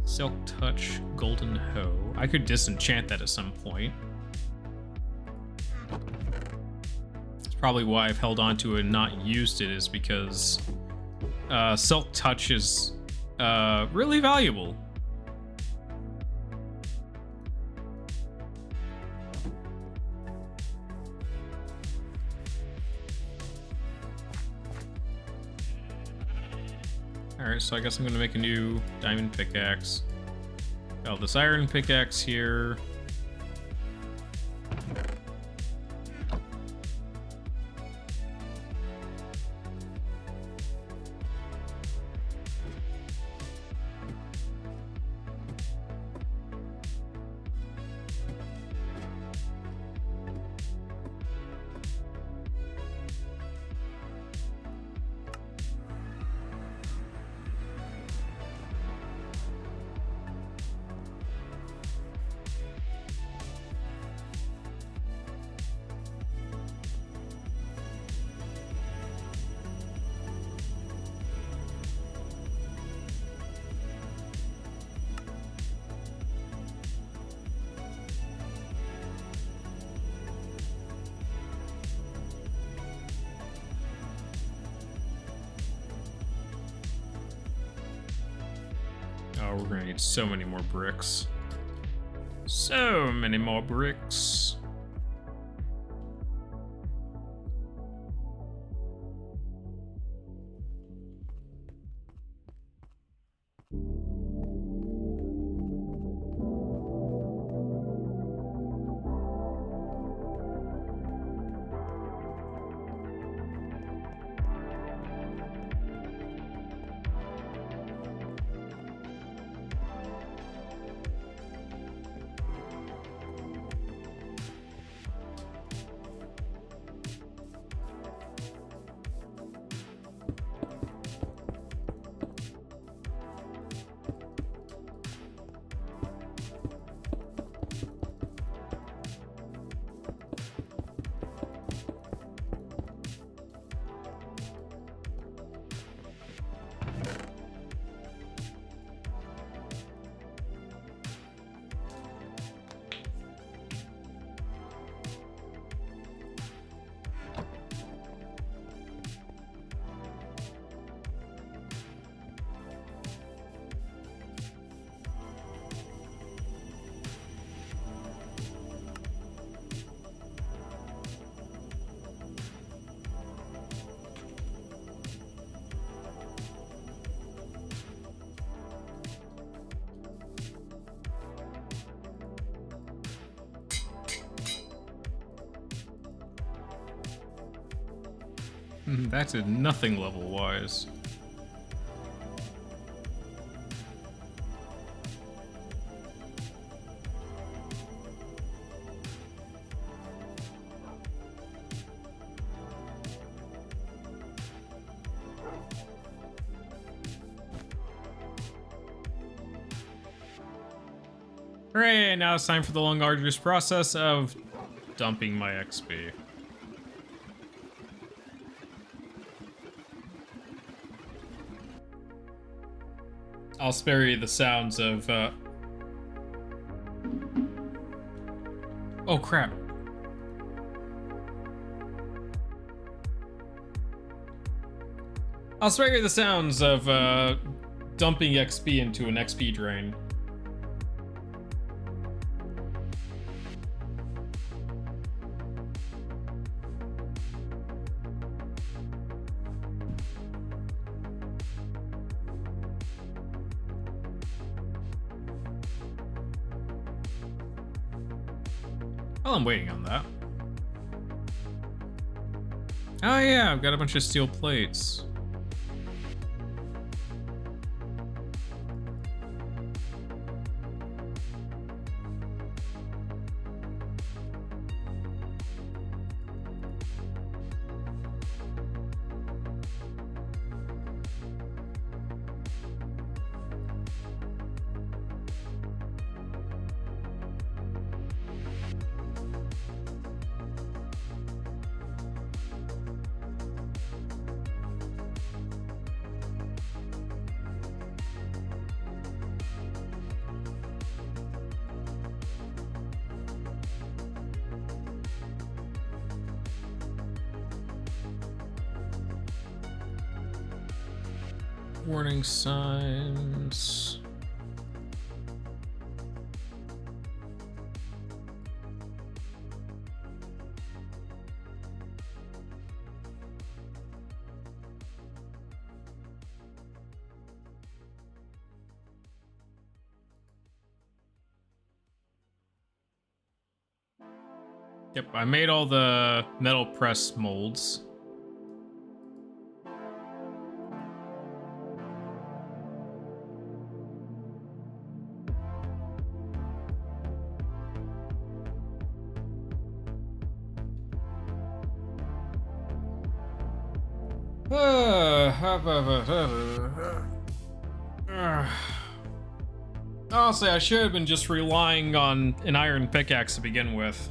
Speaker 1: Silk touch, golden hoe. I could disenchant that at some point. That's probably why I've held on to it and not used it, is because silk touch is really valuable. Alright, so I guess I'm gonna make a new diamond pickaxe. Got this iron pickaxe here. Oh, we're gonna need so many more bricks. So many more bricks. That did nothing level-wise. Hooray, now it's time for the long, arduous process of dumping my XP. I'll spare you the sounds of, oh, crap. I'll spare you the sounds of, dumping XP into an XP drain. While I'm waiting on that. Oh yeah, I've got a bunch of steel plates. Warning signs. Yep, I made all the metal press molds. Honestly, I should have been just relying on an iron pickaxe to begin with.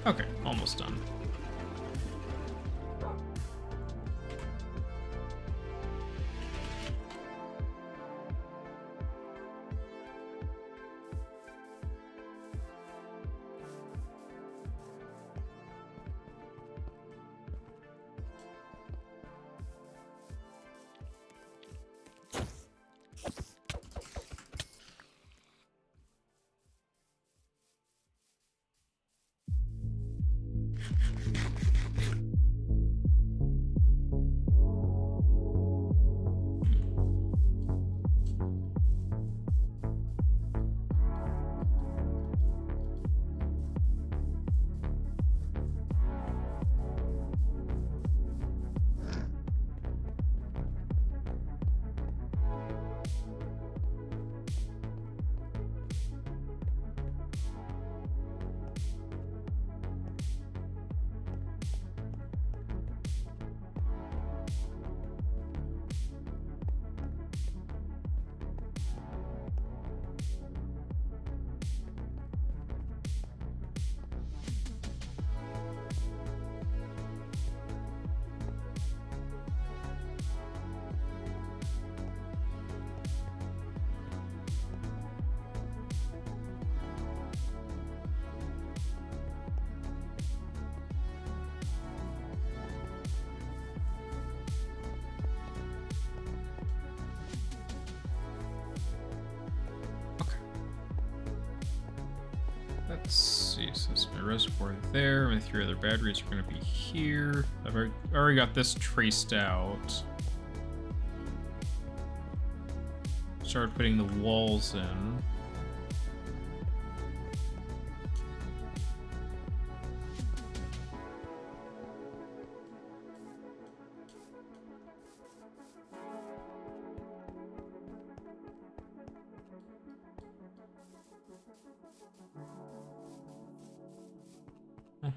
Speaker 1: Okay, almost done. see. So it's my reservoir there. My 3 other batteries are going to be here. I've already got this traced out. Started putting the walls in. Okay.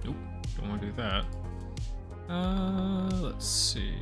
Speaker 1: Nope, don't want to do that. Let's see.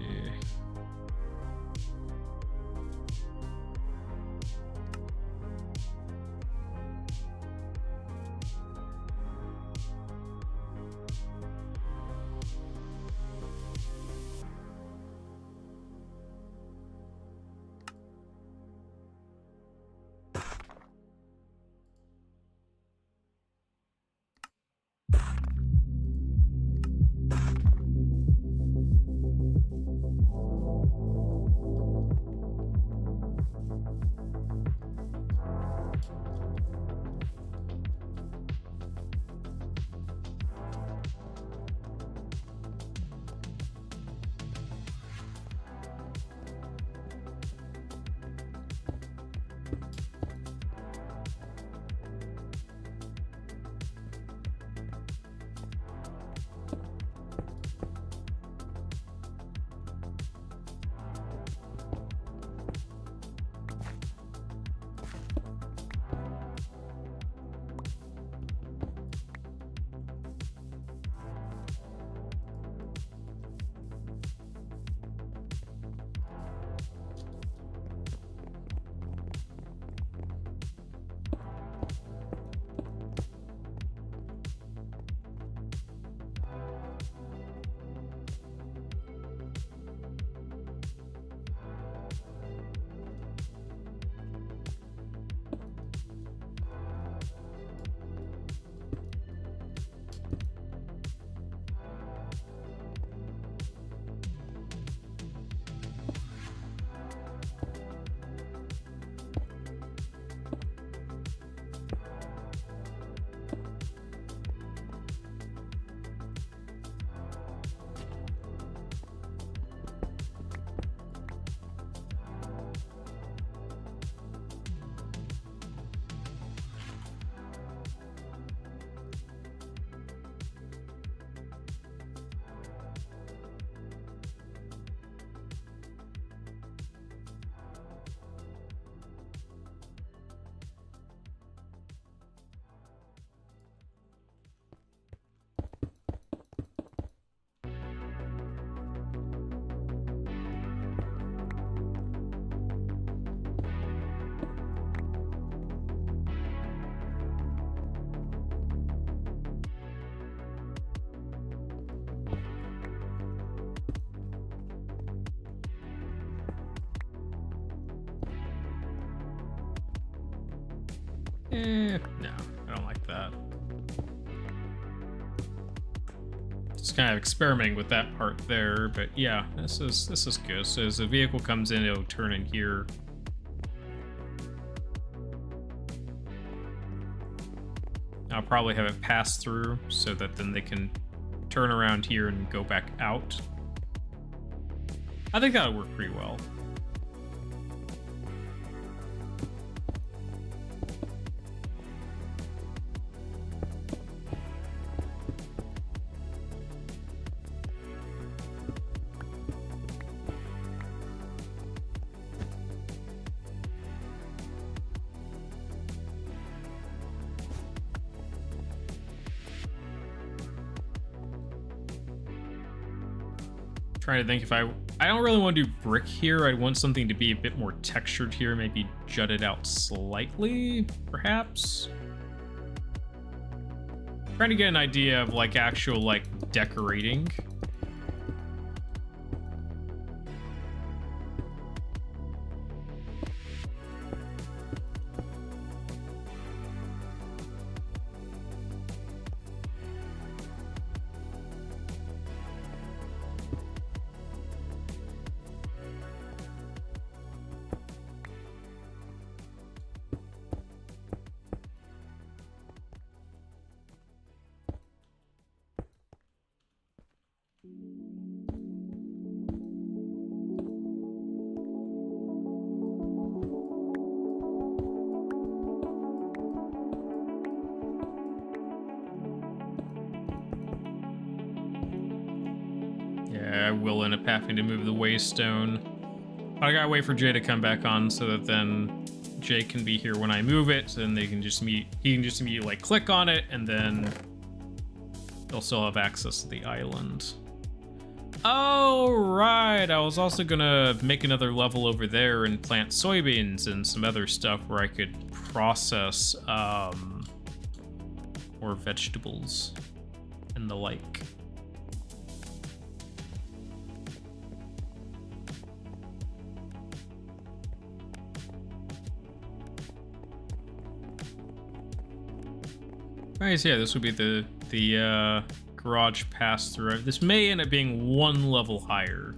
Speaker 1: No, I don't like that. Just kind of experimenting with that part there, but yeah, this is good. So as the vehicle comes in, it'll turn in here. I'll probably have it pass through so that then they can turn around here and go back out. I think that would work pretty well. Trying to think if I don't really want to do brick here. I want something to be a bit more textured here, maybe jutted out slightly, perhaps. Trying to get an idea of like actual like decorating. I will end up having to move the waystone. I gotta wait for Jay to come back on so that then Jay can be here when I move it, and they can just he can just immediately like click on it, and then they'll still have access to the island. Oh, right. I was also gonna make another level over there and plant soybeans and some other stuff where I could process more vegetables and the like. Alright, so yeah, this would be the garage pass-through. This may end up being one level higher.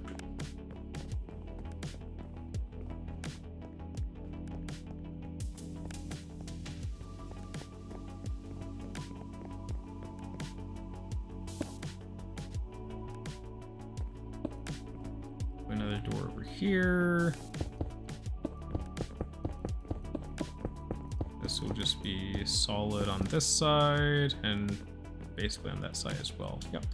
Speaker 1: Another door over here. This will just be solid on this side and basically on that side as well. Yep.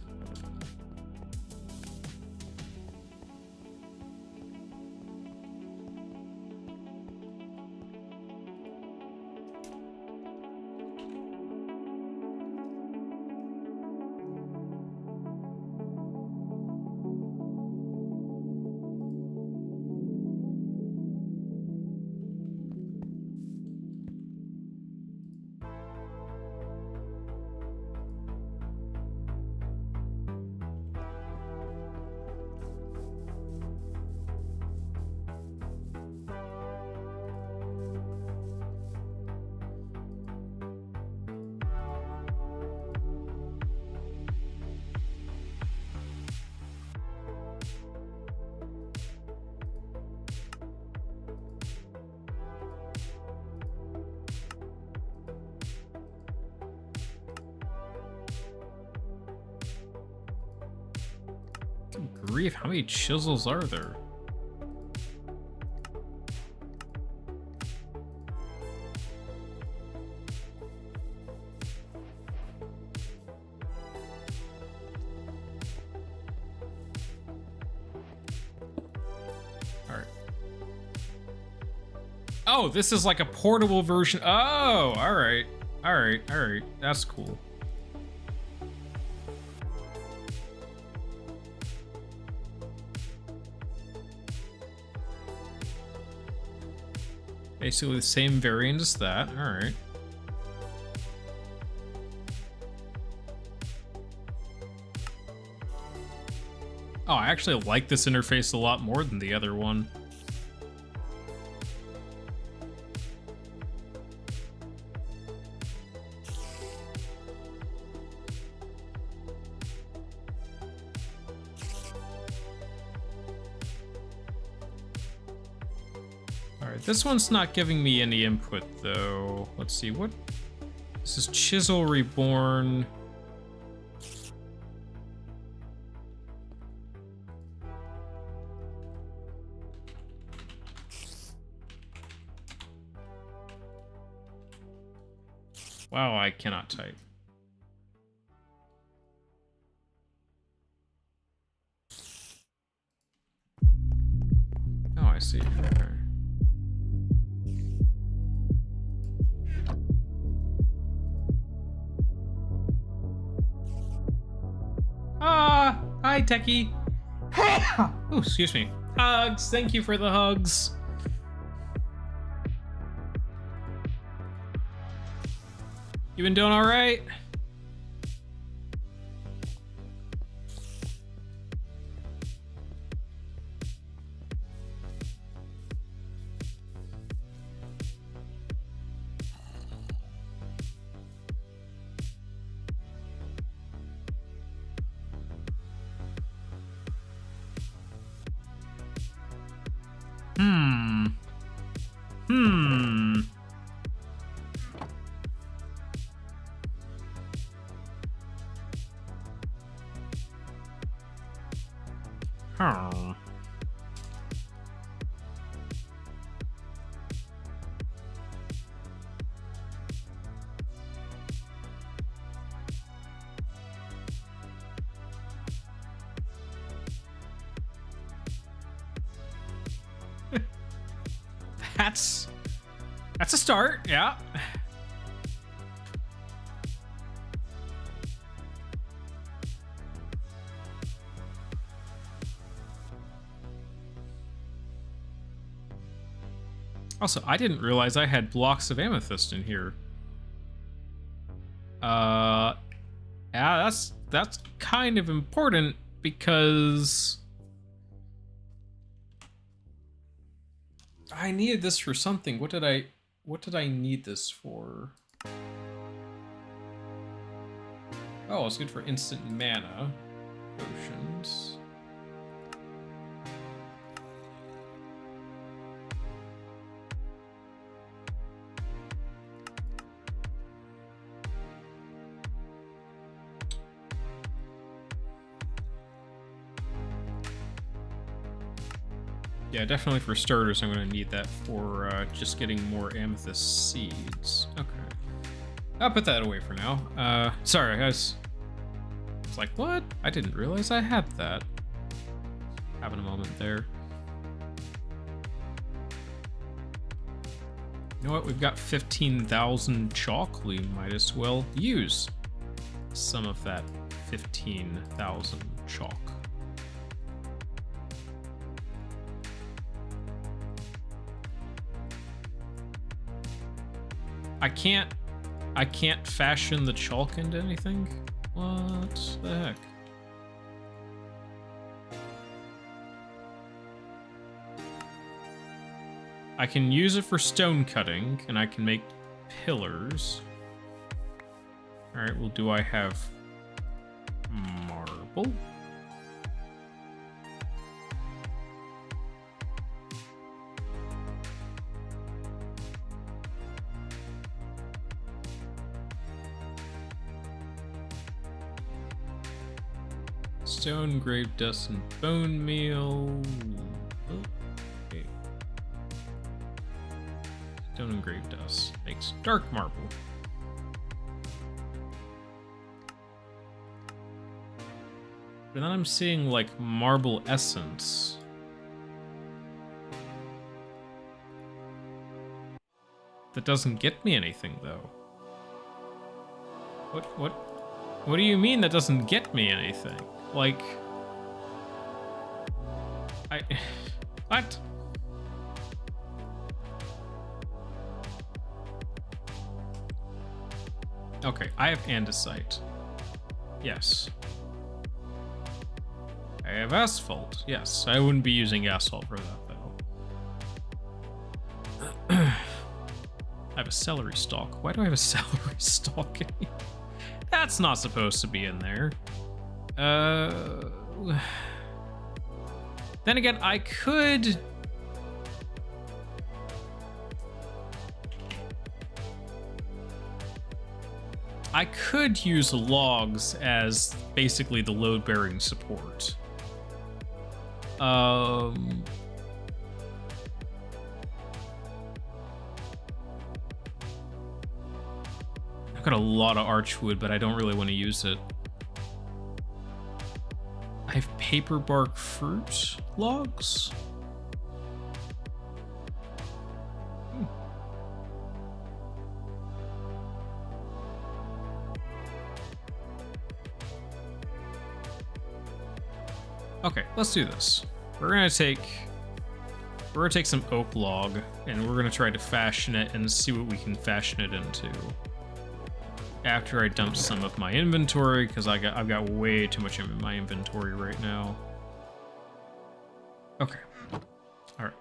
Speaker 1: Good grief, how many chisels are there? Alright. Oh, this is like a portable version. Oh, alright. Alright, alright. That's cool. Basically the same variant as that. All right. Oh, I actually like this interface a lot more than the other one. Alright, this one's not giving me any input, though. Let's see, what... This is Chisel Reborn. Wow, I cannot type. Oh, I see. Okay. Hi, Techie. Oh, excuse me. Hugs. Thank you for the hugs. You been doing all right? Oh. That's a start, yeah. Also, I didn't realize I had blocks of amethyst in here. Yeah, that's kind of important because I needed this for something. What did I need this for? Oh, it's good for instant mana potions. Yeah, definitely for starters, I'm going to need that for just getting more amethyst seeds. Okay. I'll put that away for now. Sorry, guys. It's like, what? I didn't realize I had that. Having a moment there. You know what? We've got 15,000 chalk. We might as well use some of that 15,000 chalk. I can't fashion the chalk into anything? What the heck? I can use it for stone cutting, and I can make pillars. Alright, well, do I have marble? Stone, grave dust, and bone meal. Okay. Stone and grave dust makes dark marble. But then I'm seeing like marble essence. That doesn't get me anything though. What do you mean that doesn't get me anything? Like, what? Okay, I have andesite. Yes. I have asphalt. Yes, I wouldn't be using asphalt for that though. I have a celery stalk. Why do I have a celery stalk in here? That's not supposed to be in there. Then again, I could I could use logs as basically the load-bearing support. I've got a lot of archwood, but I don't really want to use it. I have paper bark fruit logs. Okay, let's do this. We're gonna take some oak log, and we're gonna try to fashion it and see what we can fashion it into. After I dump some of my inventory, because I've got way too much in my inventory right now. Okay. All right.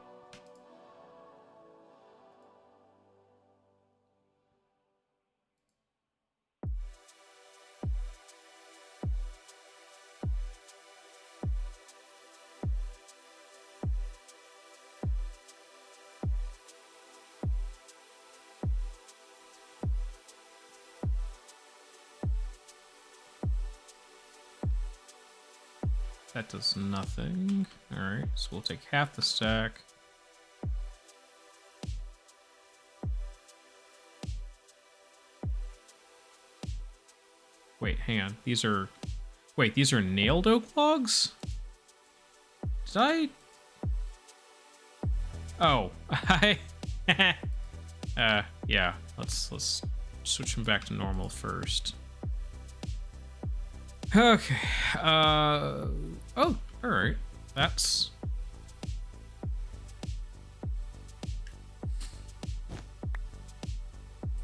Speaker 1: That does nothing. All right, so we'll take half the stack. Wait, hang on. These are nailed oak logs? Did I? Oh, yeah. Let's switch them back to normal first. Okay. Oh, all right. That's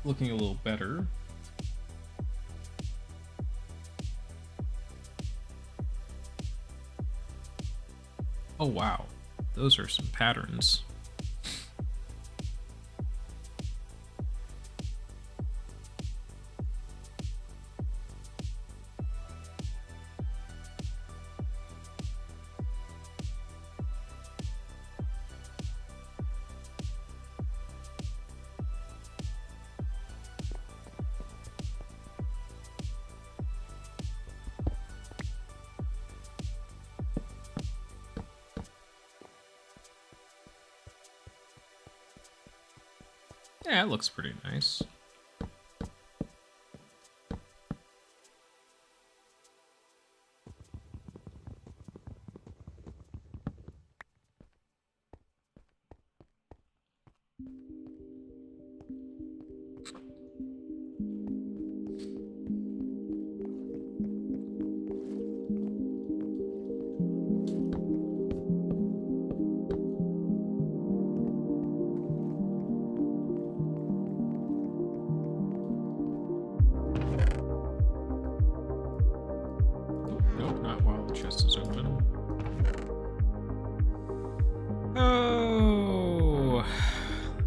Speaker 1: looking a little better. Oh, wow. Those are some patterns. Yeah, it looks pretty nice. Nope, not while the chest is open. Oh,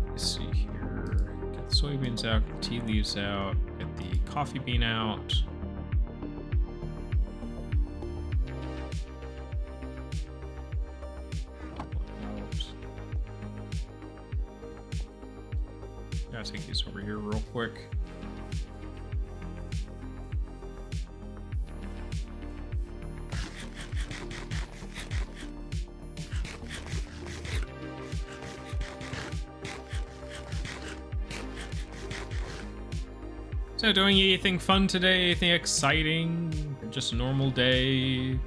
Speaker 1: let's see here. Get the soybeans out, get the tea leaves out, get the coffee bean out. Gotta take these over here real quick. So, doing anything fun today? Anything exciting? Or just a normal day?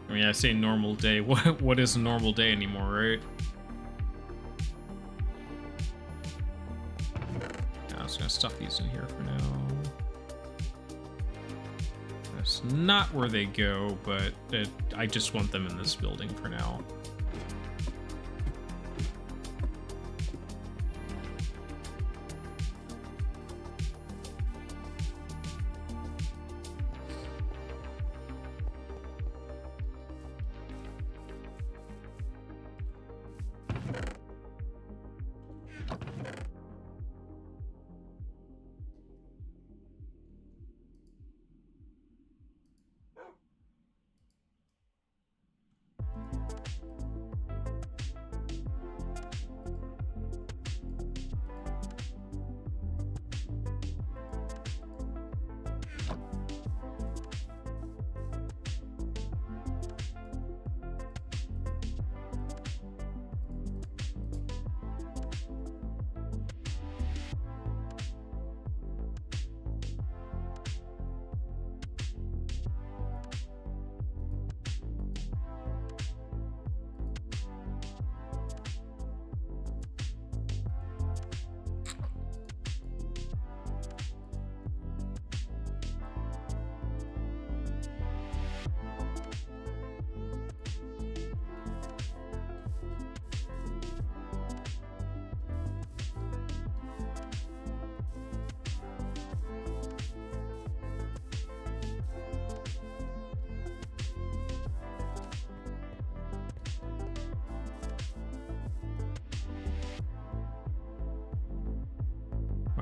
Speaker 1: I mean, I say normal day. What is a normal day anymore, right? I'm just gonna stuff these in here for now. That's not where they go, but I just want them in this building for now.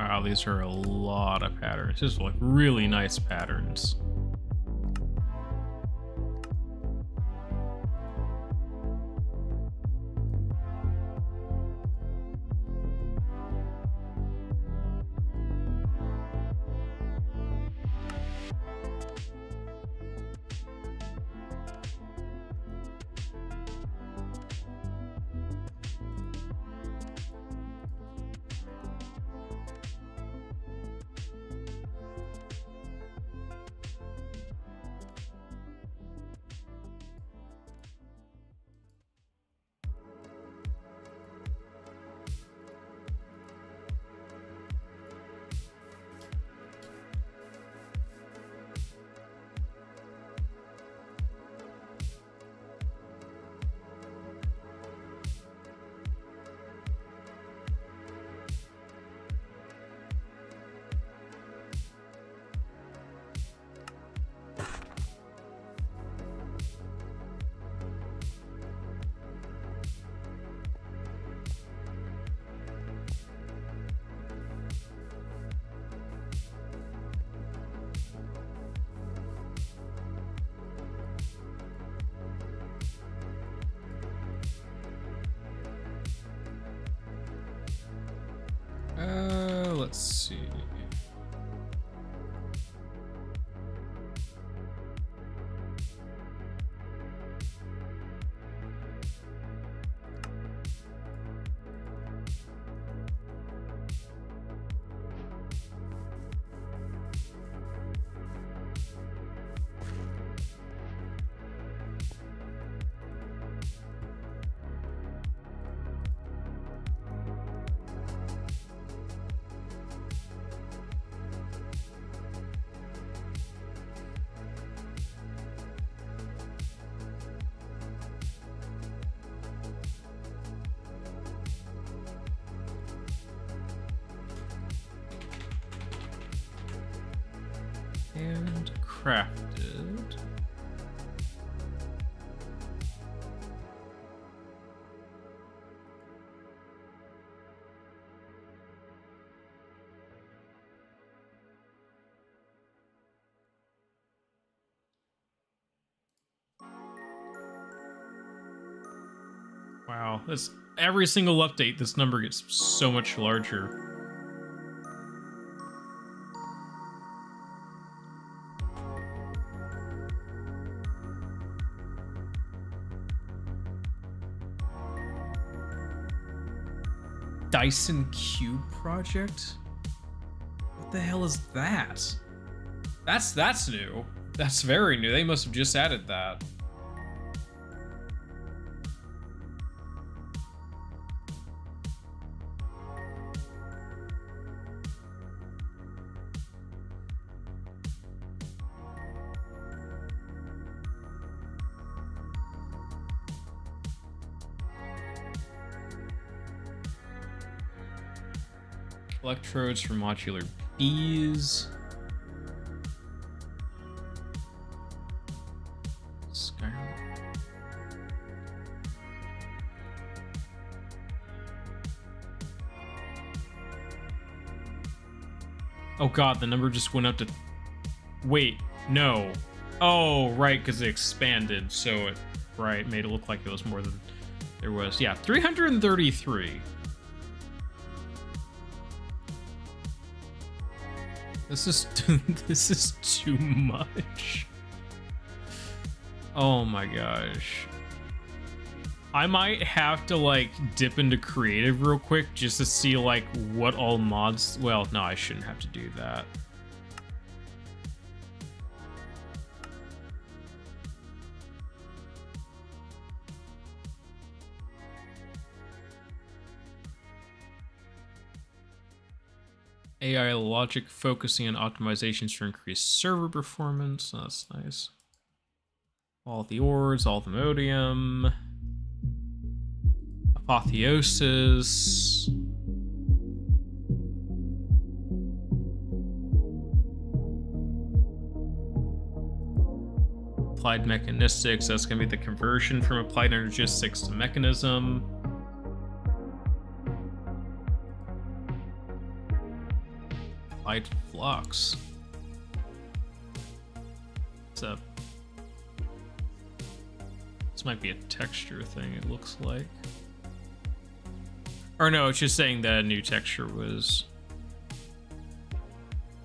Speaker 1: Wow, these are a lot of patterns. Just like really nice patterns. Let's see. And crafted. Wow, that's every single update, this number gets so much larger. Dyson Cube project? What the hell is that? That's new. That's very new. They must have just added that. Electrodes for modular bees. Skyrim. Oh god, the number just went up to... Wait, no. Oh, right, because it expanded, so it... Right, made it look like it was more than there was. Yeah, 333. This is this is too much. Oh my gosh. I might have to like dip into creative real quick just to see like what all mods. Well, no, I shouldn't have to do that. AI logic focusing on optimizations to increase server performance. Oh, that's nice. All the ores, all the modium. Apotheosis. Applied mechanistics. That's going to be the conversion from applied energistics to mechanism. Light flux. This might be a texture thing, it looks like. Or no, it's just saying that a new texture was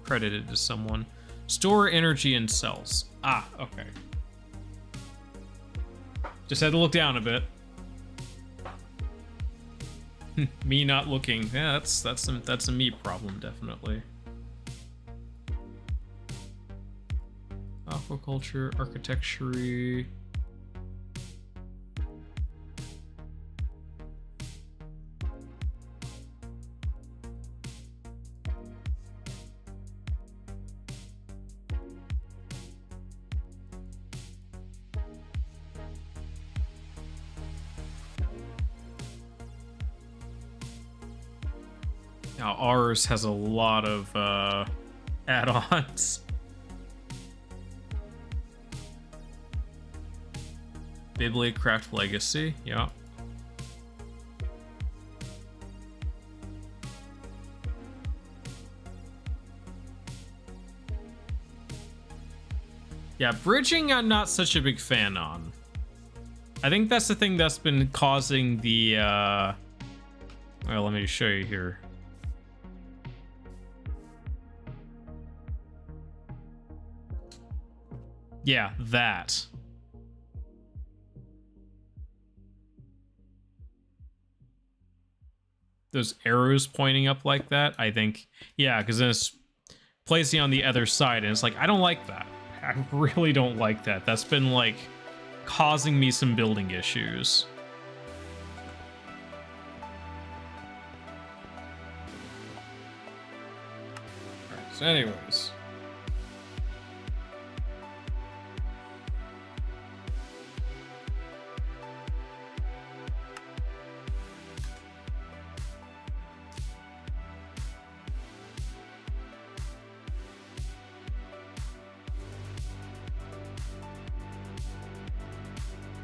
Speaker 1: credited to someone. Store energy in cells. Ah, okay. Just had to look down a bit. Me not looking. Yeah, that's a me problem, definitely. Aquaculture, architecture. Now ours has a lot of add-ons. Bibliocraft Legacy, yeah. Yeah, bridging I'm not such a big fan on. I think that's the thing that's been causing the well, let me show you here. Yeah, that. Those arrows pointing up like that, I think, yeah, because then it's placing on the other side, and it's like, I don't like that. I really don't like that. That's been, like, causing me some building issues. Alright, so anyways.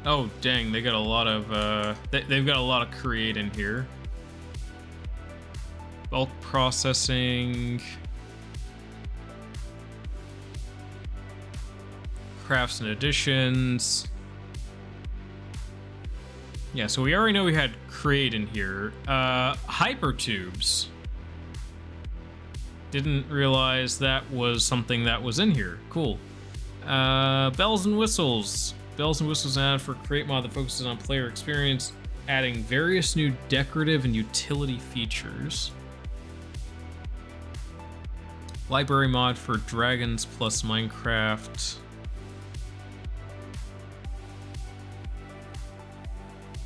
Speaker 1: Oh dang, they got a lot of they've got a lot of create in here. Bulk processing, crafts and additions. Yeah, so we already know we had create in here. Hypertubes. Didn't realize that was something that was in here. Cool. Bells and whistles. Bells and whistles added for create mod that focuses on player experience, adding various new decorative and utility features. Library mod for Dragons plus Minecraft.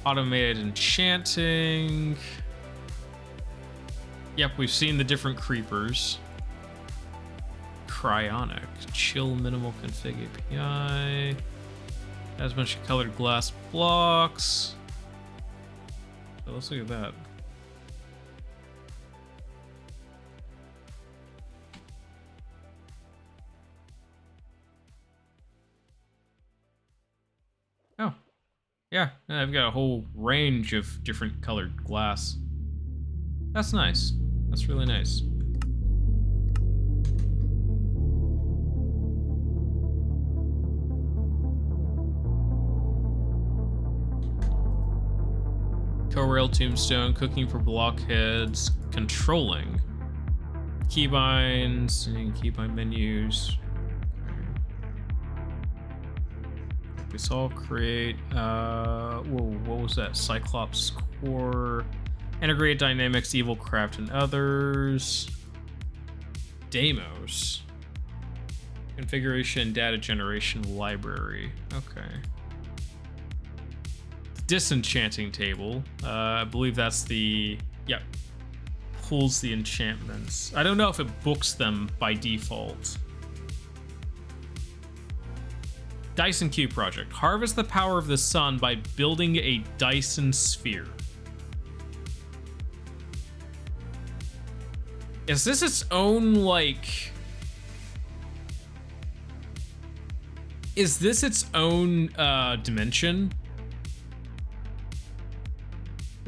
Speaker 1: Automated enchanting. Yep, we've seen the different creepers. Cryonic. Chill minimal config API. Has a bunch of colored glass blocks. So let's look at that. Oh, yeah, I've got a whole range of different colored glass. That's nice. That's really nice. Co-rail tombstone, cooking for blockheads, controlling. Keybinds, and keybind menus. We saw create, whoa, what was that? Cyclops core, integrate dynamics, evil craft, and others. Demos. Configuration, data generation, library. Okay. Disenchanting table. I believe that's the, yep, pulls the enchantments. I don't know if it books them by default. Dyson Cube project. Harvest the power of the sun by building a Dyson sphere. Is this its own, like... Is this its own dimension?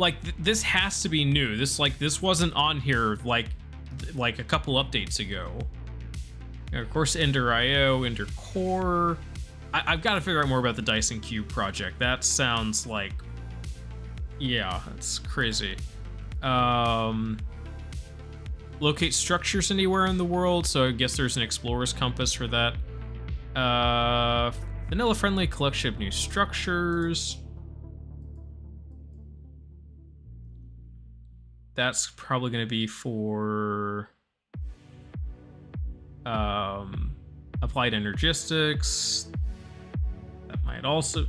Speaker 1: Like, this has to be new. This wasn't on here, like, like a couple updates ago. And of course, Ender IO, Ender Core. I've got to figure out more about the Dyson Cube project. That sounds like, yeah, that's crazy. Locate structures anywhere in the world, so I guess there's an explorer's compass for that. Vanilla-friendly collection of new structures. That's probably going to be for applied energistics. That might also...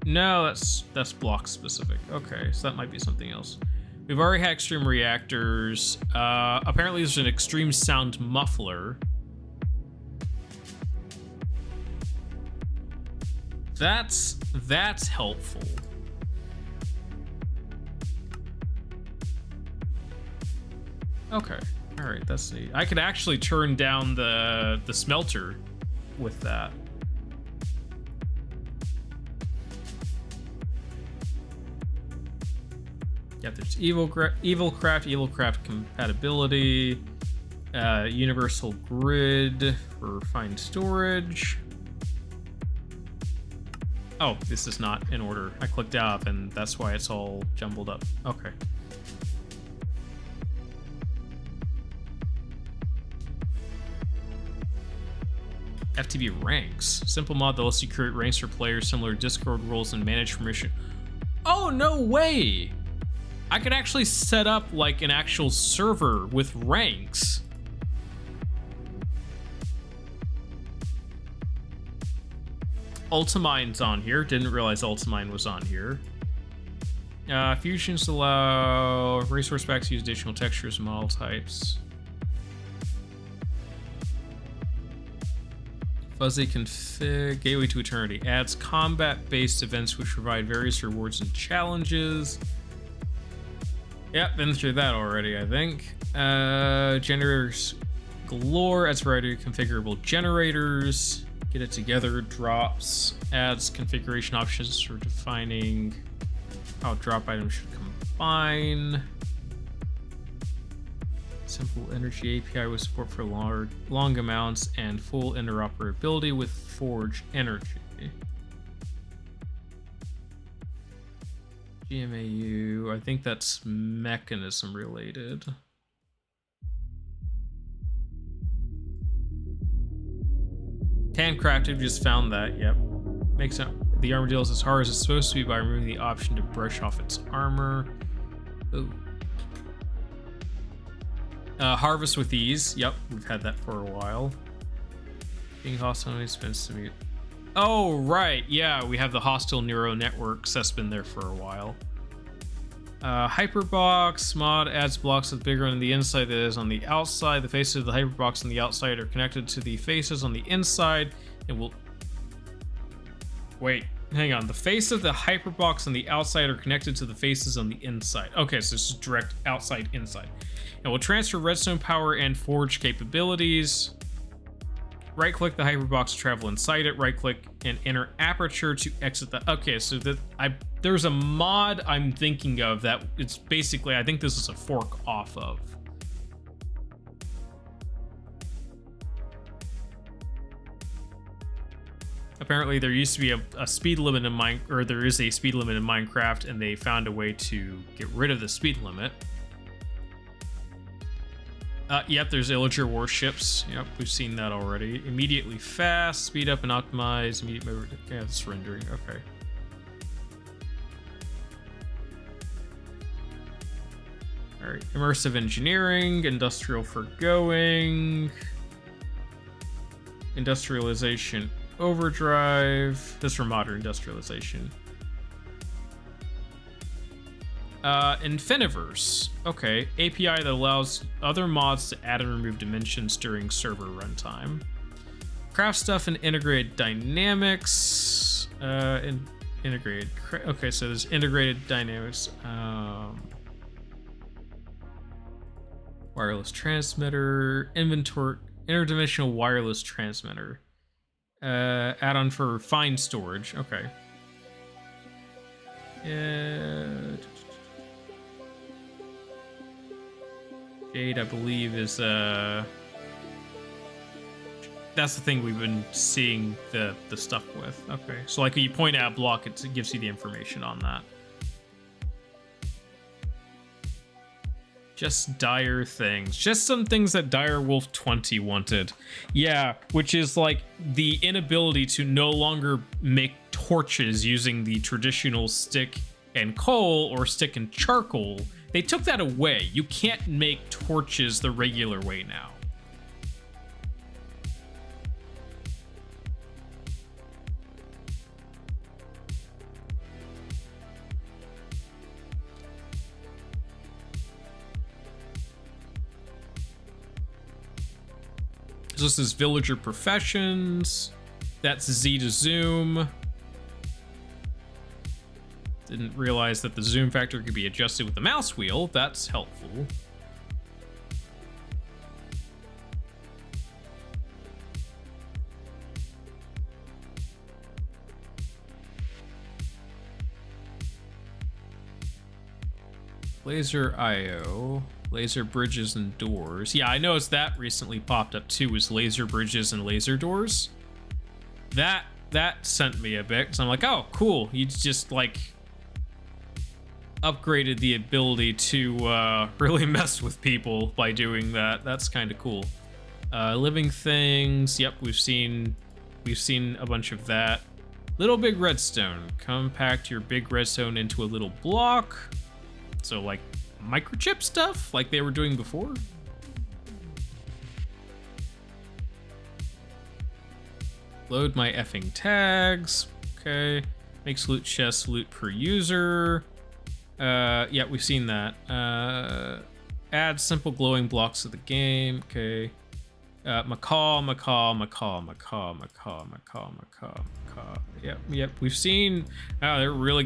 Speaker 1: No, that's block specific. Okay, so that might be something else. We've already had extreme reactors. Apparently there's an extreme sound muffler. That's helpful. Okay, all right, that's neat. I could actually turn down the smelter with that. Yeah, there's evil craft compatibility, universal grid for fine storage. Oh, this is not in order. I clicked up and that's why it's all jumbled up. Okay. FTB ranks. Simple mod that lets you create ranks for players, similar to Discord roles, and manage permission. Oh, no way! I could actually set up like an actual server with ranks. Ultimine's on here. Didn't realize Ultimine was on here. Fusions allow resource packs to use additional textures and model types. Fuzzy config, Gateway to Eternity. Adds combat-based events which provide various rewards and challenges. Yep, been through that already, I think. Generators galore. Adds variety of configurable generators. Get it together, drops. Adds configuration options for defining how drop items should combine. Simple energy API with support for long amounts and full interoperability with Forge Energy. GMAU, I think that's mechanism related. Handcrafted, just found that, yep. Makes it, the armor deals as hard as it's supposed to be by removing the option to brush off its armor. Ooh. Harvest with ease. Yep, we've had that for a while. Being hostile only spends to mute. Oh, right. Yeah, we have the hostile neural networks that's been there for a while. Hyperbox mod adds blocks that's bigger on the inside than it is on the outside. The faces of the hyperbox on the outside are connected to the faces on the inside. It will... Wait, hang on. The face of the hyperbox on the outside are connected to the faces on the inside. Okay, so this is direct outside, inside. It will transfer redstone power and forge capabilities. Right-click the hyperbox to travel inside it. Right-click and enter aperture to exit the... Okay, so there's a mod I'm thinking of that it's basically... I think this is a fork off of. Apparently, there used to be a speed limit in there is a speed limit in Minecraft, and they found a way to get rid of the speed limit. Yep, there's Illager warships. Yep, we've seen that already. Immediately fast, speed up and optimize. Yeah, it's rendering. Okay. All right, immersive engineering, industrial forgoing, industrialization overdrive. That's for modern industrialization. Infiniverse. Okay, API that allows other mods to add and remove dimensions during server runtime. Craft stuff and integrated dynamics. Okay, so there's integrated dynamics. Wireless transmitter. Inventory. Interdimensional wireless transmitter. Add-on for fine storage. Okay. Jade, I believe, is that's the thing we've been seeing the stuff with. Okay, so like you point out a block, it gives you the information on that. Just dire things. Just some things that Direwolf 20 wanted. Yeah, which is like the inability to no longer make torches using the traditional stick and coal or stick and charcoal. They took that away. You can't make torches the regular way now. So this is villager professions. That's Z to zoom. Didn't realize that the zoom factor could be adjusted with the mouse wheel. That's helpful. Laser IO. Laser bridges and doors. Yeah, I noticed that recently popped up too, was laser bridges and laser doors. That sent me a bit, because I'm like, oh, cool. You just, like, upgraded the ability to really mess with people by doing that. That's kind of cool. Living things. Yep, we've seen a bunch of that. Little big redstone. Compact your big redstone into a little block. So, like, microchip stuff like they were doing before. Load my effing tags. Okay. Makes loot chests loot per user. Yeah, we've seen that. Add simple glowing blocks to the game. Okay. Macaw. Yep. We've seen. Oh, they really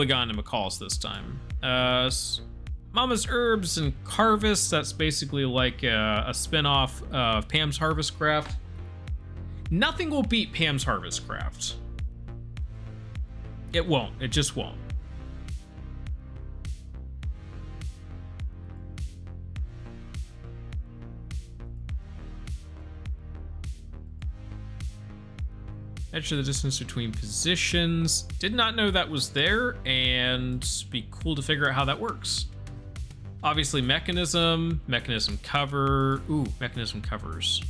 Speaker 1: got into macaws this time. Mama's Herbs and Harvest. That's basically like a spin-off of Pam's Harvest Craft. Nothing will beat Pam's Harvest Craft. It won't. It just won't. Measure the distance between positions. Did not know that was there, and be cool to figure out how that works. Obviously, mechanism cover. Ooh, mechanism covers.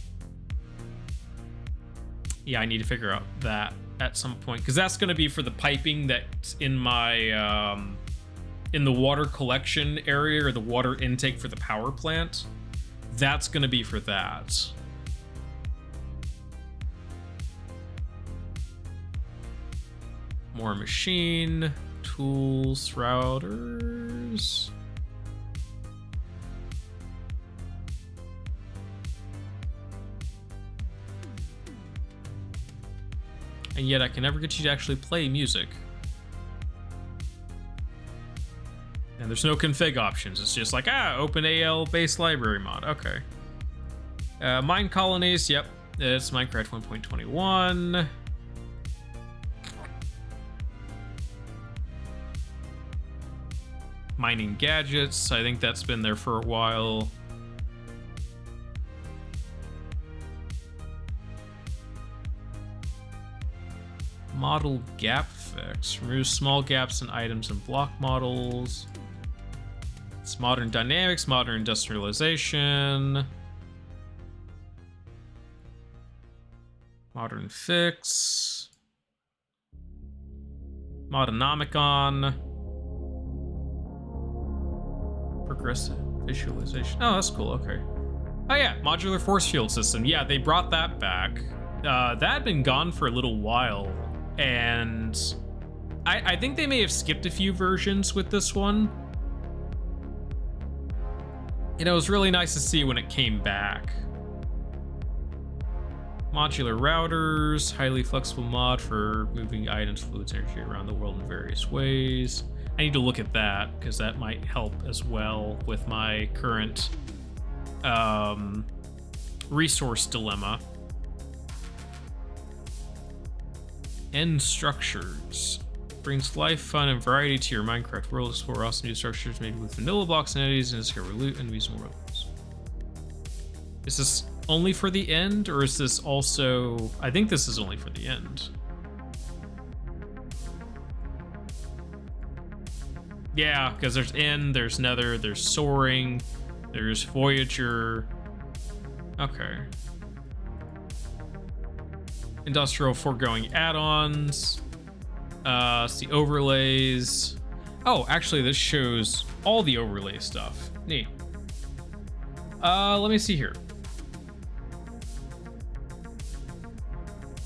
Speaker 1: Yeah, I need to figure out that at some point, because that's going to be for the piping that's in my in the water collection area, or the water intake for the power plant. That's going to be for that. More machine, tools, routers. And yet I can never get you to actually play music. And there's no config options. It's just like, open AL base library mod. Okay. Mine colonies, yep. It's Minecraft 1.21. Mining gadgets, I think that's been there for a while. Model gap fix. Remove small gaps in items and block models. It's modern dynamics, modern industrialization. Modern fix. Modonomicon. Progressive visualization. Oh, that's cool. Okay. Oh yeah, modular force field system. Yeah, they brought that back. That had been gone for a little while, and I think they may have skipped a few versions with this one. You know, it was really nice to see when it came back. Modular routers, highly flexible mod for moving items, fluids, energy around the world in various ways. I need to look at that, because that might help as well with my current resource dilemma. End structures. Brings life, fun, and variety to your Minecraft world. Explore awesome new structures made with vanilla blocks and entities, and discover loot and use more worlds. Is this only for the end, or is this also... I think this is only for the end. Yeah, because there's End, there's Nether, there's Soaring, there's Voyager. Okay. Industrial foregoing add-ons. It's the overlays. Oh, actually, this shows all the overlay stuff. Neat. Let me see here.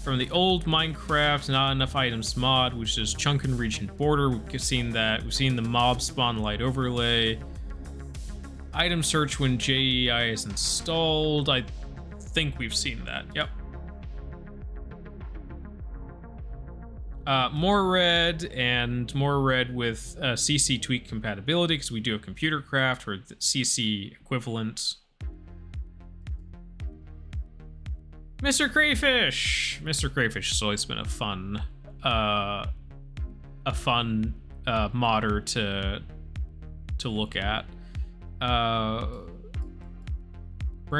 Speaker 1: From the old Minecraft Not Enough Items mod, which is Chunk and Region Border, we've seen that. We've seen the mob spawn light overlay. Item search when JEI is installed. I think we've seen that. Yep. More red and more red with CC tweak compatibility, because we do a computer craft or the CC equivalent. Mr. Crayfish! Mr. Crayfish has always been a fun modder to look at. Brand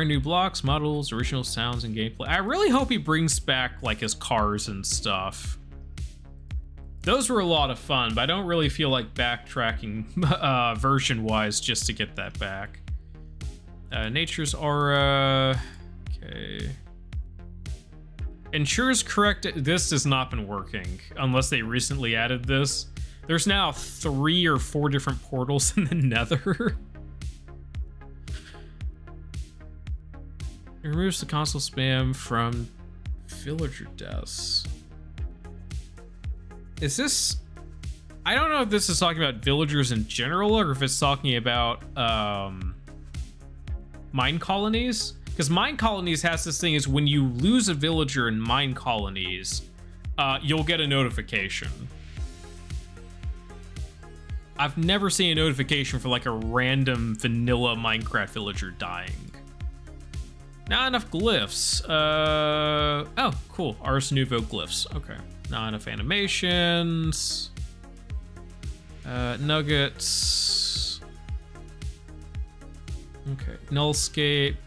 Speaker 1: new blocks, models, original sounds, and gameplay. I really hope he brings back like his cars and stuff. Those were a lot of fun, but I don't really feel like backtracking version-wise just to get that back. Nature's aura. Okay. Ensures correct. This has not been working unless they recently added this. There's now 3 or 4 different portals in the Nether. It removes the console spam from villager deaths. Is this... I don't know if this is talking about villagers in general or if it's talking about mine colonies. Because mine colonies has this thing is when you lose a villager in mine colonies, you'll get a notification. I've never seen a notification for like a random vanilla Minecraft villager dying. Not enough glyphs. Oh, cool. Ars Nouveau glyphs. Okay. Not enough animations. Nuggets. Okay. Nullscape.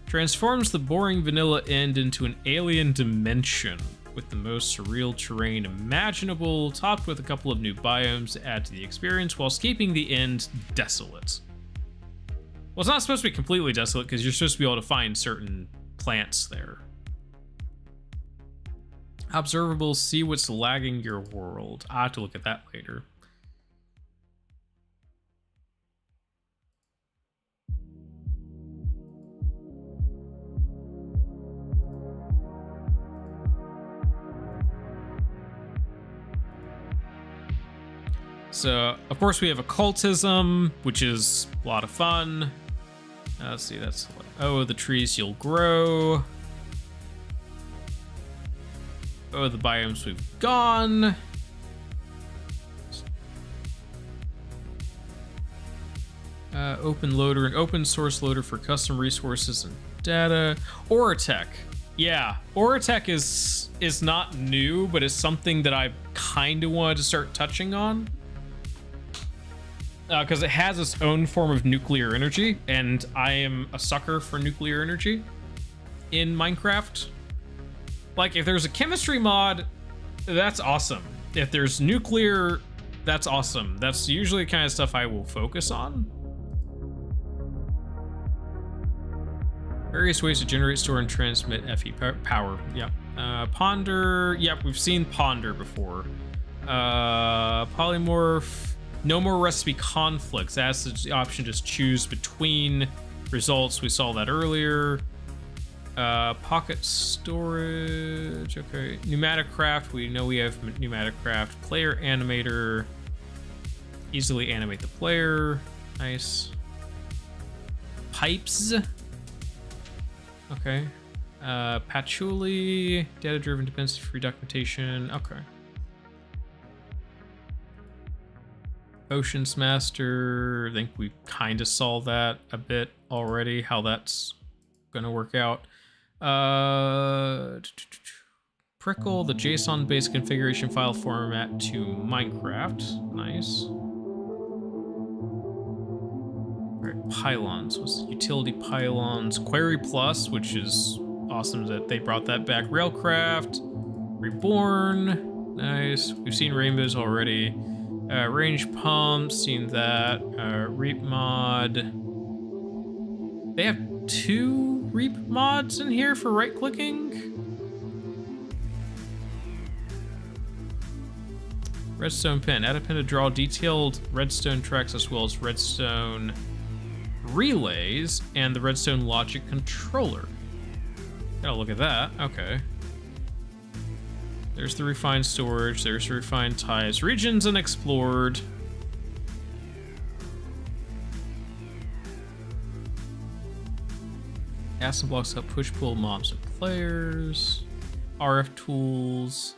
Speaker 1: Transforms the boring vanilla end into an alien dimension with the most surreal terrain imaginable, topped with a couple of new biomes to add to the experience, whilst keeping the end desolate. Well, it's not supposed to be completely desolate because you're supposed to be able to find certain plants there. Observables, see what's lagging your world. I'll have to look at that later. So, of course, we have occultism, which is a lot of fun. Let's see, that's... Oh, the trees you'll grow. Oh, the biomes we've gone. Open loader, an open source loader for custom resources and data. Auratech. Yeah, Auratech is not new, but it's something that I kind of wanted to start touching on. Because it has its own form of nuclear energy, and I am a sucker for nuclear energy in Minecraft. Like, if there's a chemistry mod, that's awesome. If there's nuclear, that's awesome. That's usually the kind of stuff I will focus on. Various ways to generate, store, and transmit FE power. Yep. Ponder. Yep, we've seen Ponder before. Polymorph. No more recipe conflicts. That's the option, just choose between results. We saw that earlier. Pocket storage. Okay. Pneumatic craft. We know we have pneumatic craft. Player animator. Easily animate the player. Nice. Pipes. Okay. Patchouli. Data-driven dependency-free documentation. Okay. Oceans Master. I think we kind of saw that a bit already, how that's gonna work out. Prickle the JSON-based configuration file format to Minecraft. Nice. All right, pylons. What's utility pylons? Quarry Plus, which is awesome that they brought that back. Railcraft, Reborn, nice. We've seen rainbows already. Range pumps, seen that. Reap mod. They have 2 reap mods in here for right clicking. Redstone pin. Add a pin to draw detailed redstone tracks as well as redstone relays and the redstone logic controller. Gotta look at that. Okay. There's the refined storage. There's the refined ties. Regions unexplored. Acid blocks help push pull mobs and players. RF tools.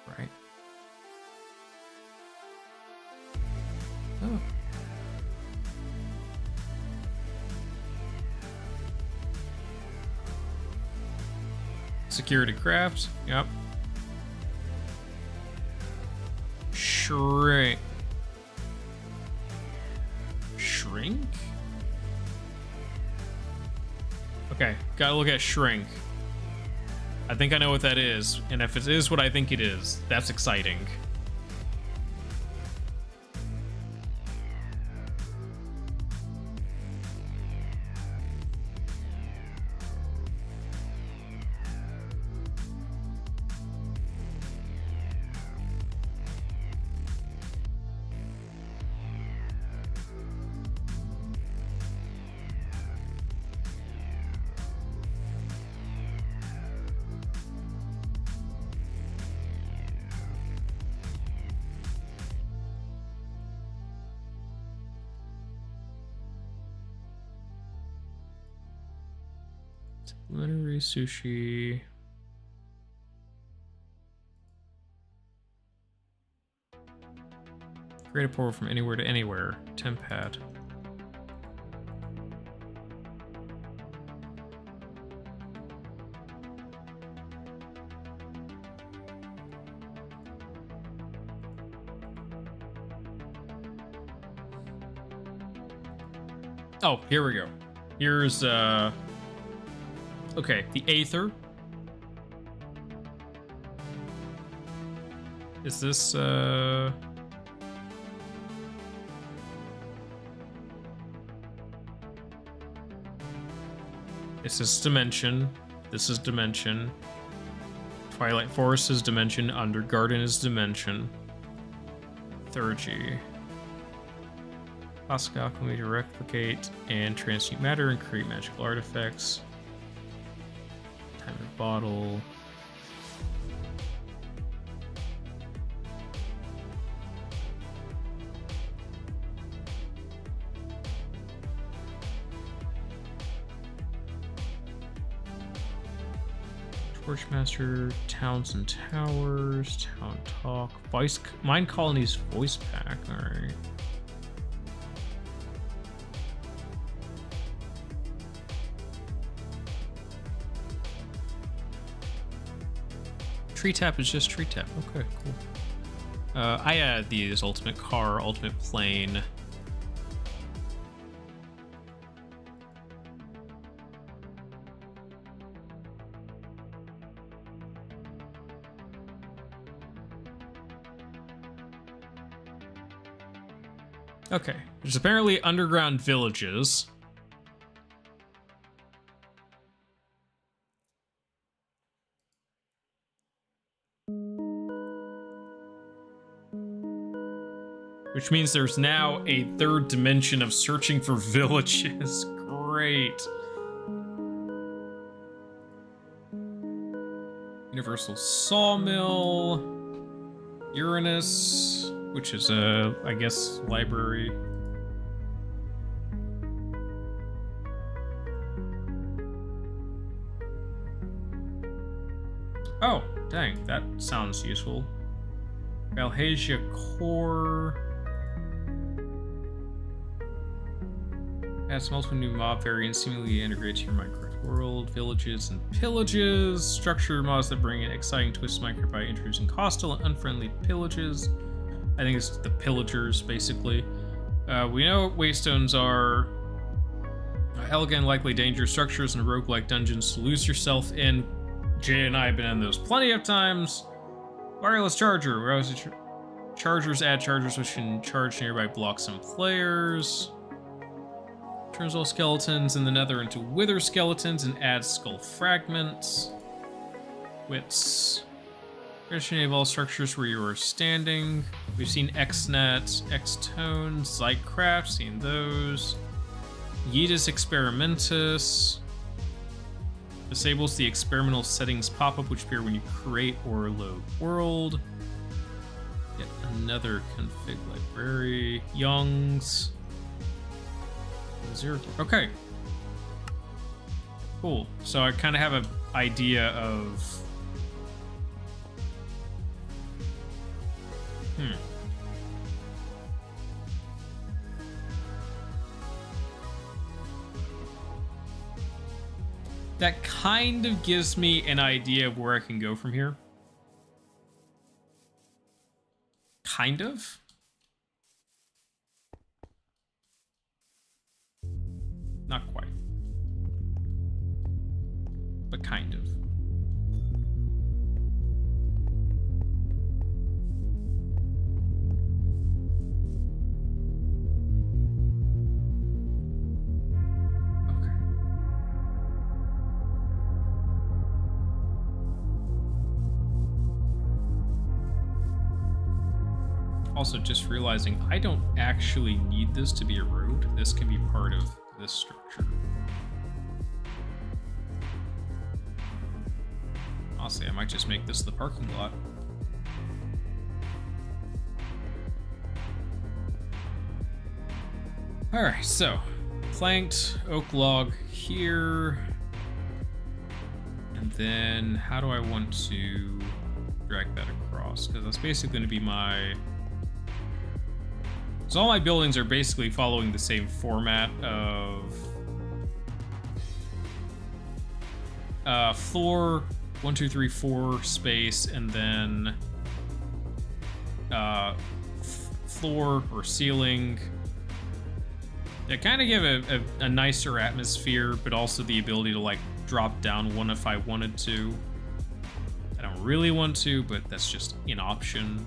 Speaker 1: Right. Oh. Security craft. Yep. Shrink. Shrink? Okay, gotta look at shrink. I think I know what that is, and if it is what I think it is, that's exciting. Supplementary sushi. Create a portal from anywhere to anywhere. Temp pad. Oh, here we go. Here's okay, the Aether. Is this, This is dimension. This is dimension. Twilight Forest is dimension. Undergarden is dimension. Theurgy. Classic alchemy to replicate and transmute matter and create magical artifacts. Timer bottle. Torchmaster, Towns and Towers, Town Talk, Mind Colony's voice pack, alright. Tree tap is just tree tap. Okay, cool. I added these ultimate car, ultimate plane. Okay, there's apparently underground villages. Which means there's now a third dimension of searching for villages. Great. Universal Sawmill. Uranus, which is a, I guess, library. Oh, dang, that sounds useful. Valhasia Core. Adds multiple new mob variants seemingly integrated to your Minecraft world. Villages and pillages. Structure mods that bring in exciting twists to Minecraft by introducing hostile and unfriendly pillages. I think it's the pillagers, basically. We know what waystones are. Elegant, likely dangerous structures and roguelike dungeons to lose yourself in. Jay and I have been in those plenty of times. Wireless charger. Chargers add chargers which can charge nearby blocks and players. Turns all skeletons in the nether into wither skeletons and adds skull fragments. Wits. Conditioning of all structures where you are standing. We've seen XNet, Xtone, Zycraft, seen those. Yeetus Experimentus. Disables the experimental settings pop-up which appear when you create or load world. Yet another config library. Youngs. Zero. Okay. Cool. So I kind of have an idea of... That kind of gives me an idea of where I can go from here. Kind of. Not quite. But kind of. Also, just realizing I don't actually need this to be a road. This can be part of this structure. Honestly, I might just make this the parking lot. Alright, so planked oak log here. And then how do I want to drag that across? Because that's basically going to be my... So all my buildings are basically following the same format of floor, 1, 2, 3, 4 space, and then floor or ceiling. They kind of give a nicer atmosphere, but also the ability to like drop down one if I wanted to. I don't really want to, but that's just an option.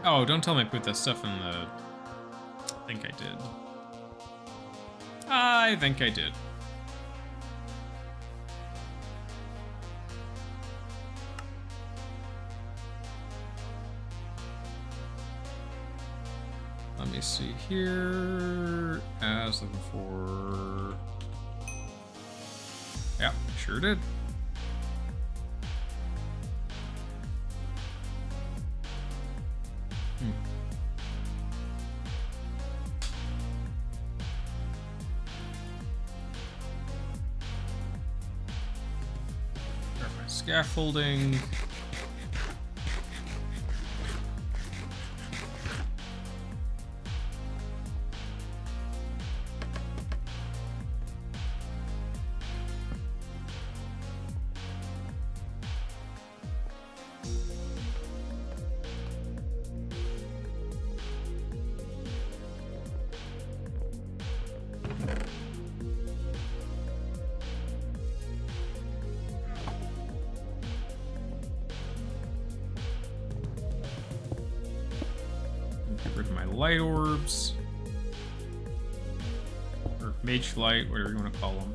Speaker 1: Oh, don't tell me I put that stuff in the... I think I did. I think I did. Let me see here. I was looking for... Yeah, sure did. Scaffolding. Light orbs, or mage light, whatever you want to call them.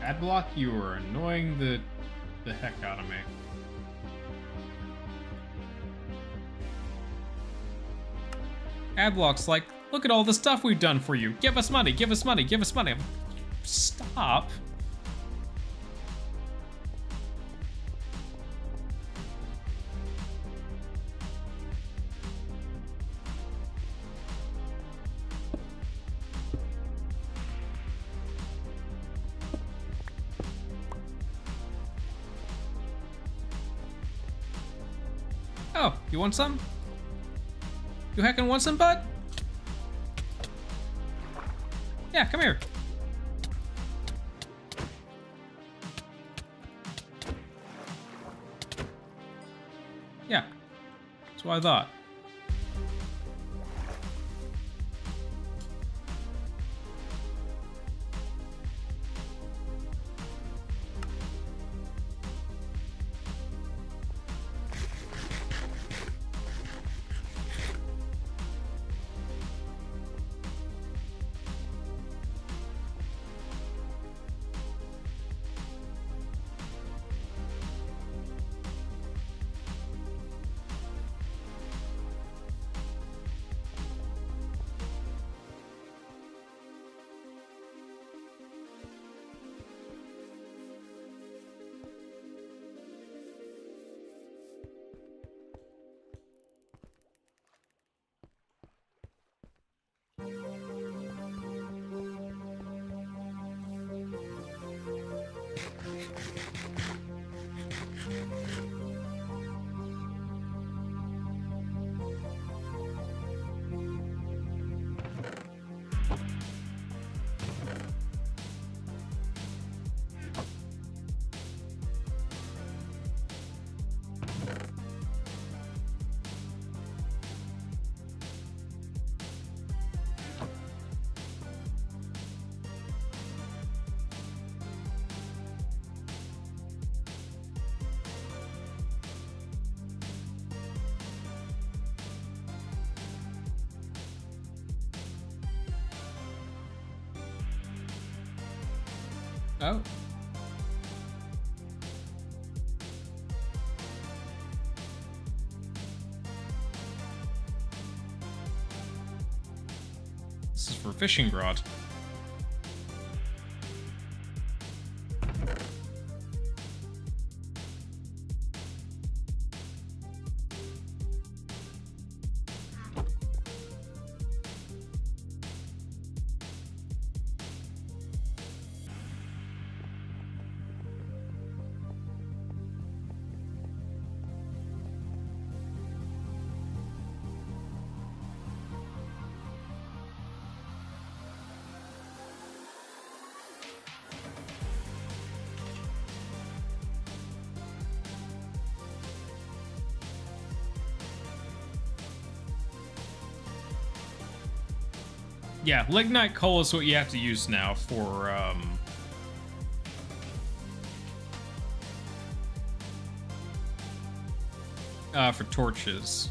Speaker 1: Adblock, you are annoying the heck out of me. Adblock's like, look at all the stuff we've done for you. Give us money, give us money, give us money. Stop. Oh, you want some? You heckin' want some, bud? Yeah, come here. Yeah, that's what I thought. Oh. This is for fishing rod. Yeah, lignite coal is what you have to use now for torches.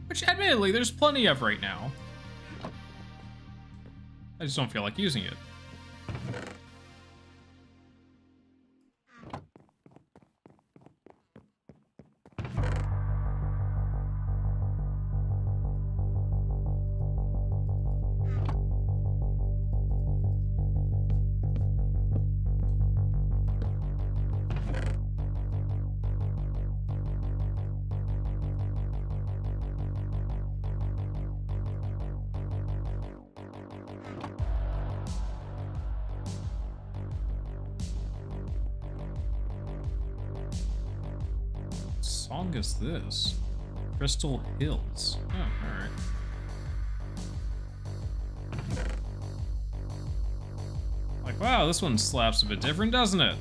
Speaker 1: Which, admittedly, there's plenty of right now. I just don't feel like using it. Song is this? Crystal Hills. Oh, alright. Like, wow, this one slaps a bit different, doesn't it?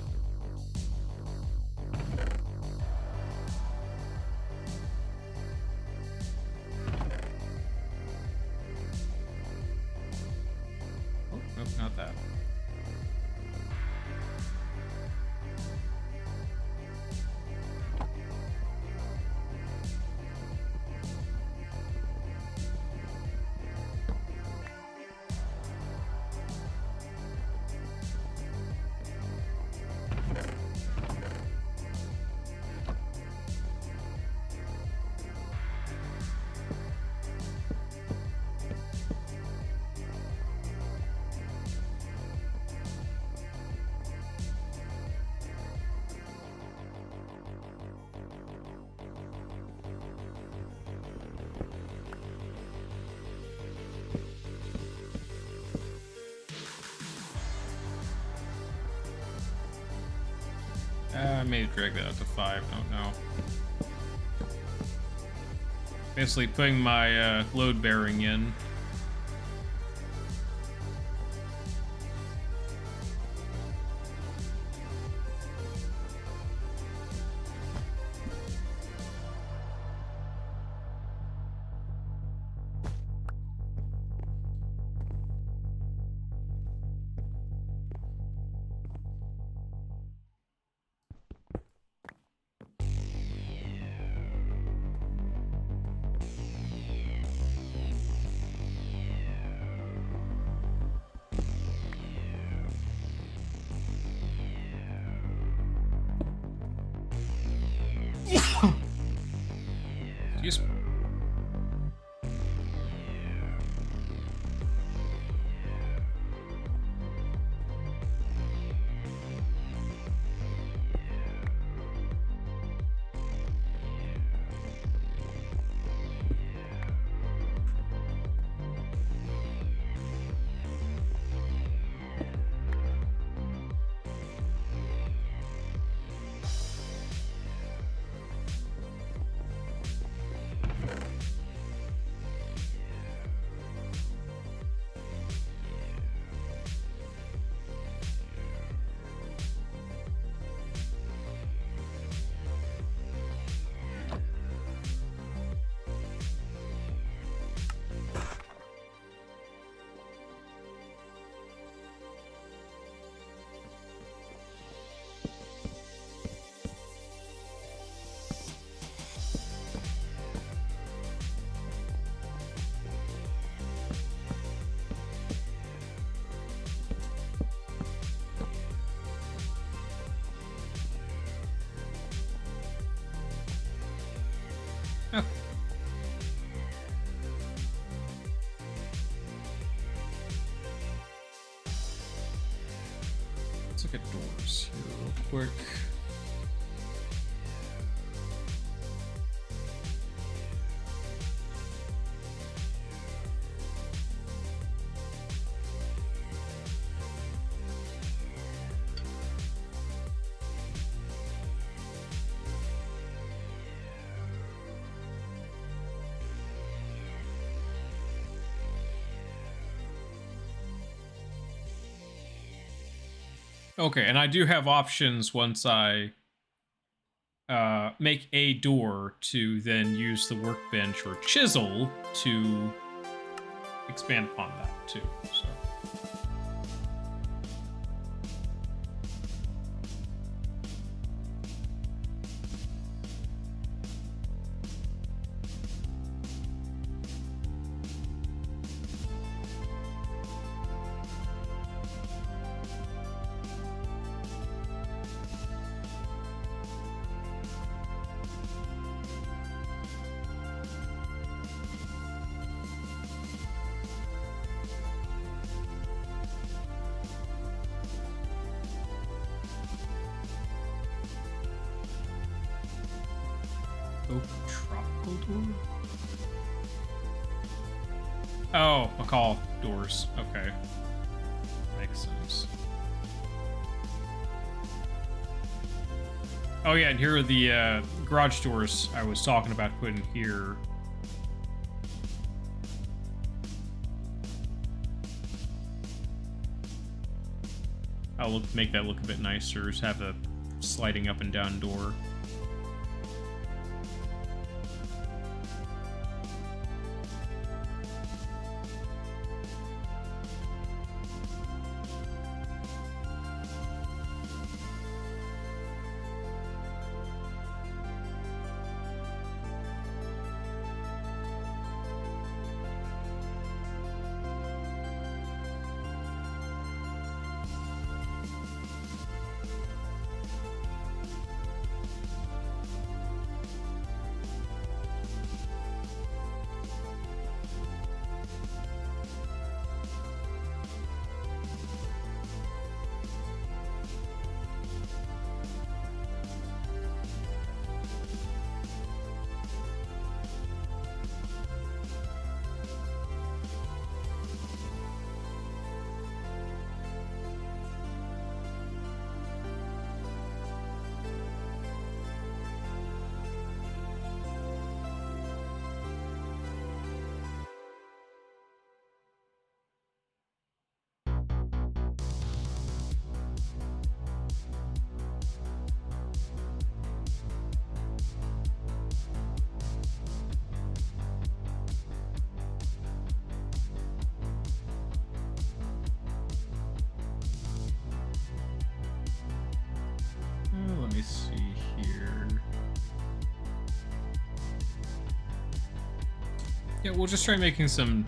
Speaker 1: Oh, nope, not that. I may drag that up to 5, don't know. Basically putting my load bearing in. Excuse me. Oh. Let's look at doors here real quick. Okay, and I do have options once I make a door to then use the workbench or chisel to expand upon that too. So. Open tropical door? Oh, McCall doors. Okay. Makes sense. Oh yeah, and here are the garage doors I was talking about putting here. I'll make that look a bit nicer. Just have a sliding up and down door. Let me see here. Yeah, we'll just try making some...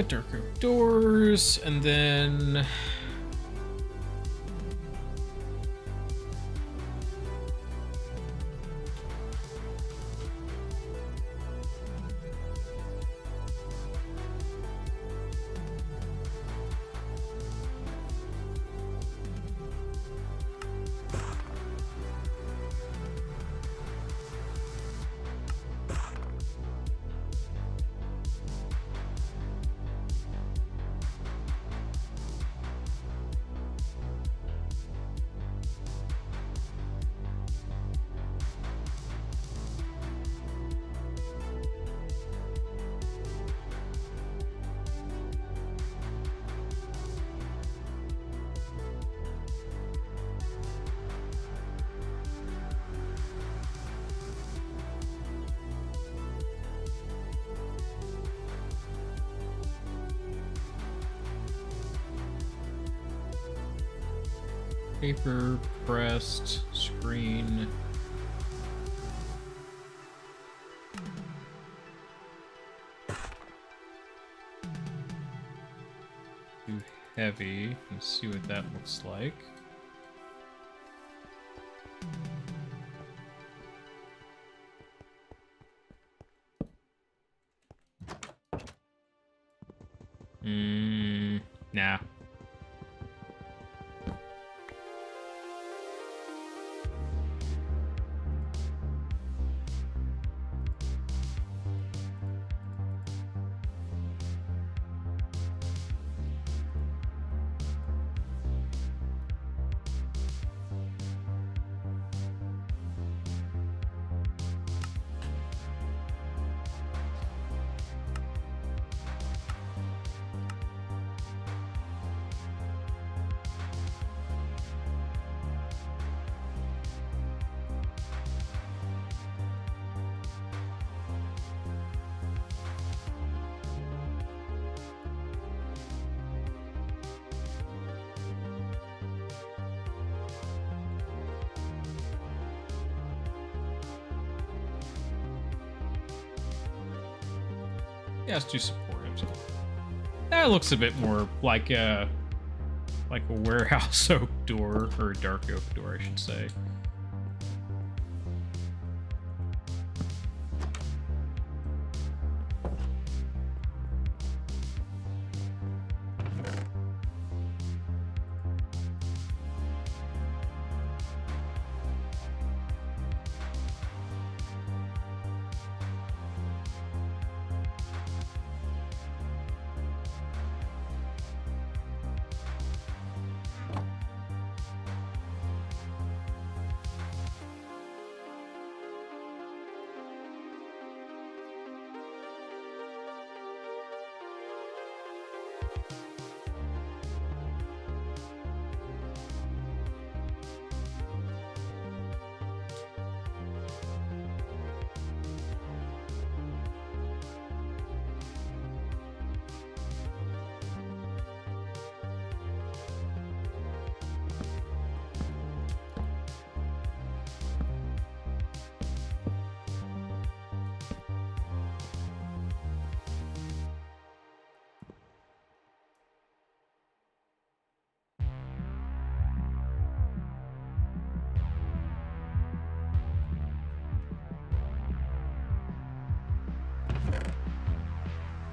Speaker 1: dark oak doors, and then... Paper, pressed, screen. Too heavy. Let's see what that looks like. Nah. Yeah, let's do support it. That looks a bit more like a warehouse oak door, or a dark oak door, I should say.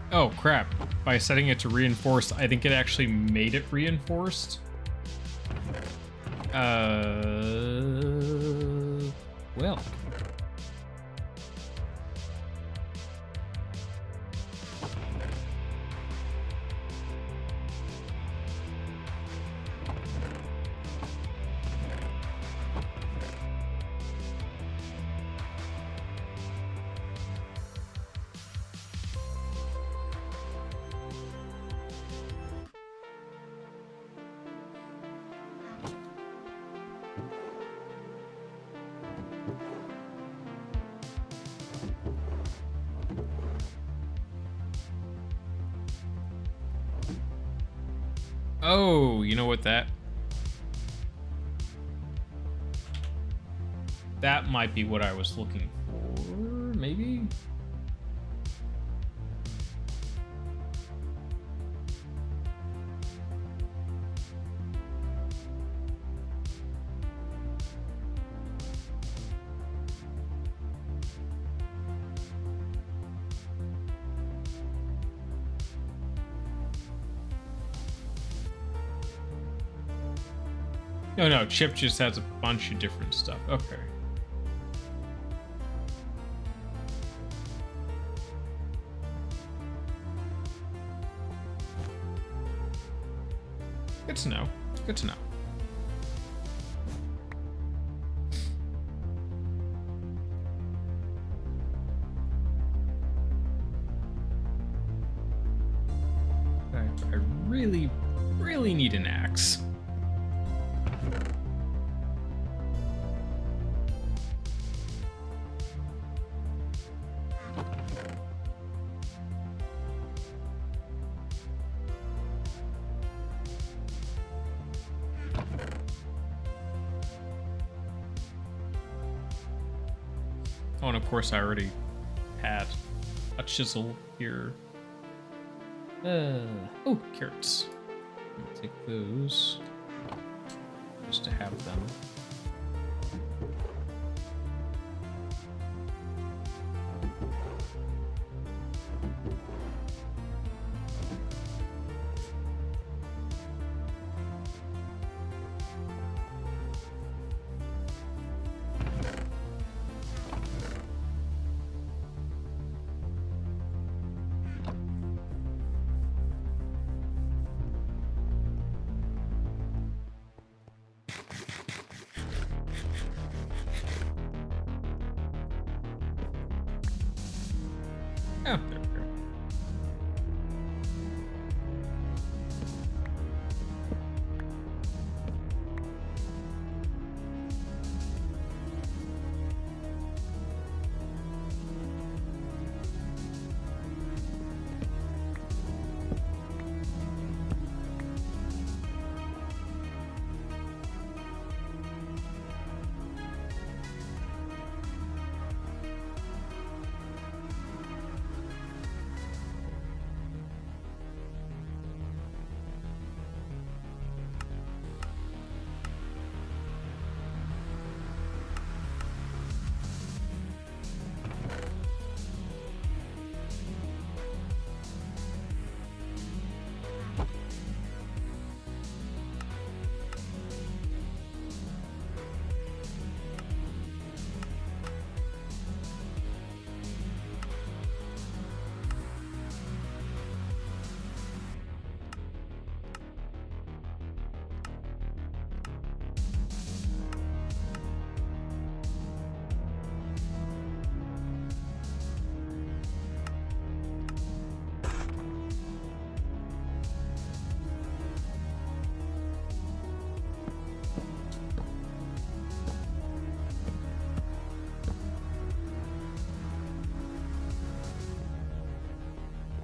Speaker 1: Oh, crap. By setting it to reinforced, I think it actually made it reinforced. Well. Oh, you know what that might be what I was looking for, maybe? No, Chip just has a bunch of different stuff. Okay. Good to know. Good to know. I really, really need an axe. Oh, and of course I already had a chisel here. Oh, carrots. I'll take those just to have them. Oh, there we go.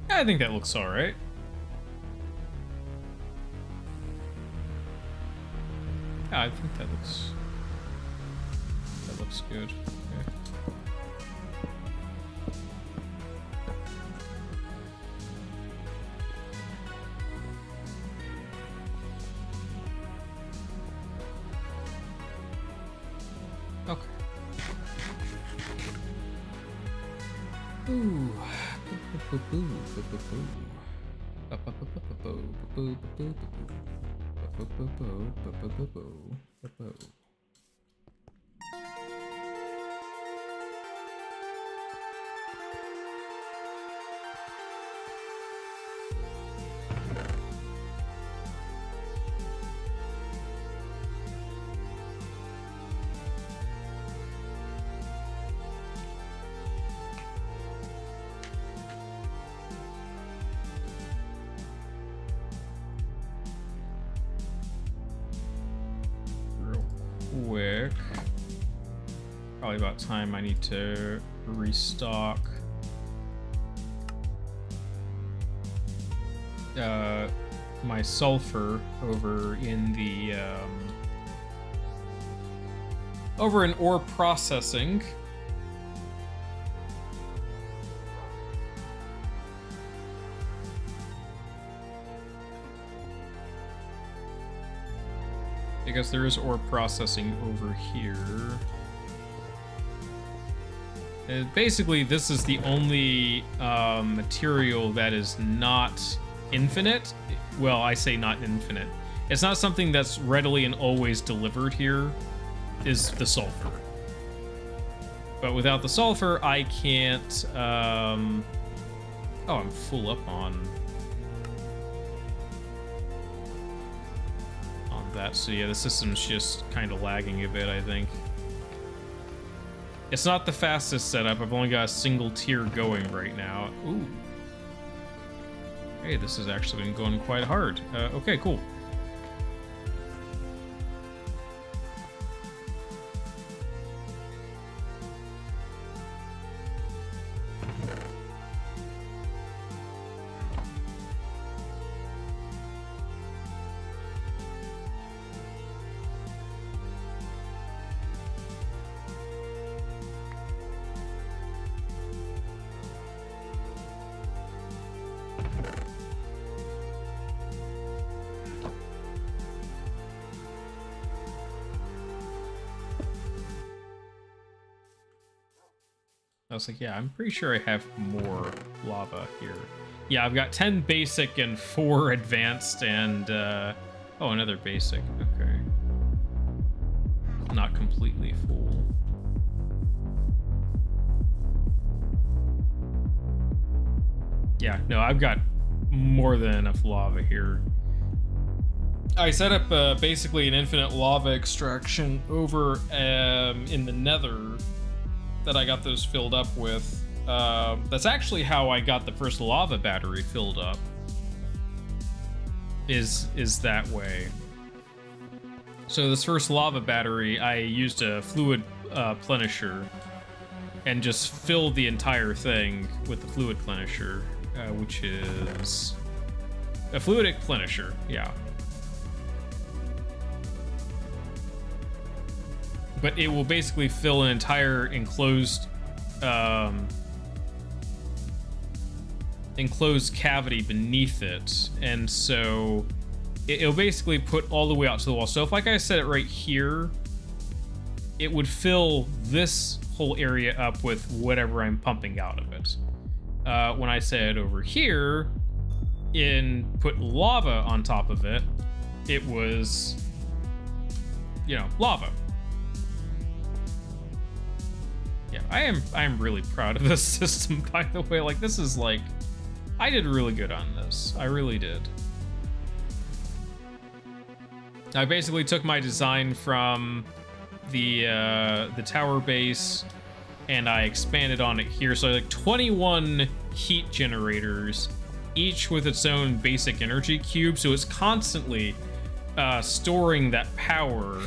Speaker 1: I think that looks all right. Yeah, I think that looks good. Okay. Okay. Ooh. Quick. Probably about time I need to restock. my sulfur over in the over in ore processing. Because there is ore processing over here. Basically, this is the only material that is not infinite. Well, I say not infinite. It's not something that's readily and always delivered here, is the sulfur. But without the sulfur, I can't... Oh, I'm full up on that. So yeah, the system's just kind of lagging a bit, I think. It's not the fastest setup. I've only got a single tier going right now. Ooh. Hey, this has actually been going quite hard. Okay, cool. I was like, yeah, I'm pretty sure I have more lava here. Yeah, I've got 10 basic and 4 advanced and, oh, another basic. Okay. Not completely full. Yeah, no, I've got more than enough lava here. I set up basically an infinite lava extraction over in the nether that I got those filled up with. That's actually how I got the first lava battery filled up. Is that way. So this first lava battery, I used a fluid plenisher and just filled the entire thing with the fluid plenisher, which is a fluidic plenisher, yeah. But it will basically fill an entire enclosed cavity beneath it, and so it'll basically put all the way out to the wall. So if, like I set it right here, it would fill this whole area up with whatever I'm pumping out of it. When I set it over here and put lava on top of it, it was, you know, lava. Yeah, I am really proud of this system, by the way. Like, this is like, I did really good on this. I really did. I basically took my design from the tower base and I expanded on it here. So like 21 heat generators, each with its own basic energy cube. So it's constantly storing that power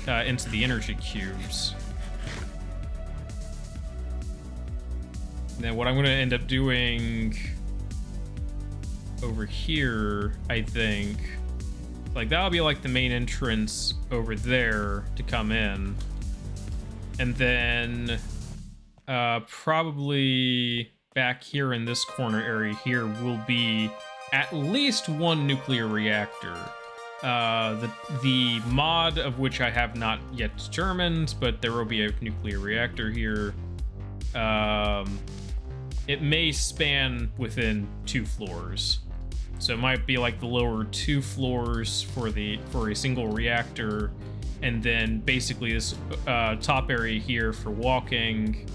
Speaker 1: into the energy cubes. And then what I'm going to end up doing over here, I think, like that'll be like the main entrance over there to come in. And then probably back here in this corner area here will be at least one nuclear reactor. The mod of which I have not yet determined, but there will be a nuclear reactor here. It may span within 2 floors. So it might be like the lower 2 floors for a single reactor, and then basically this top area here for walking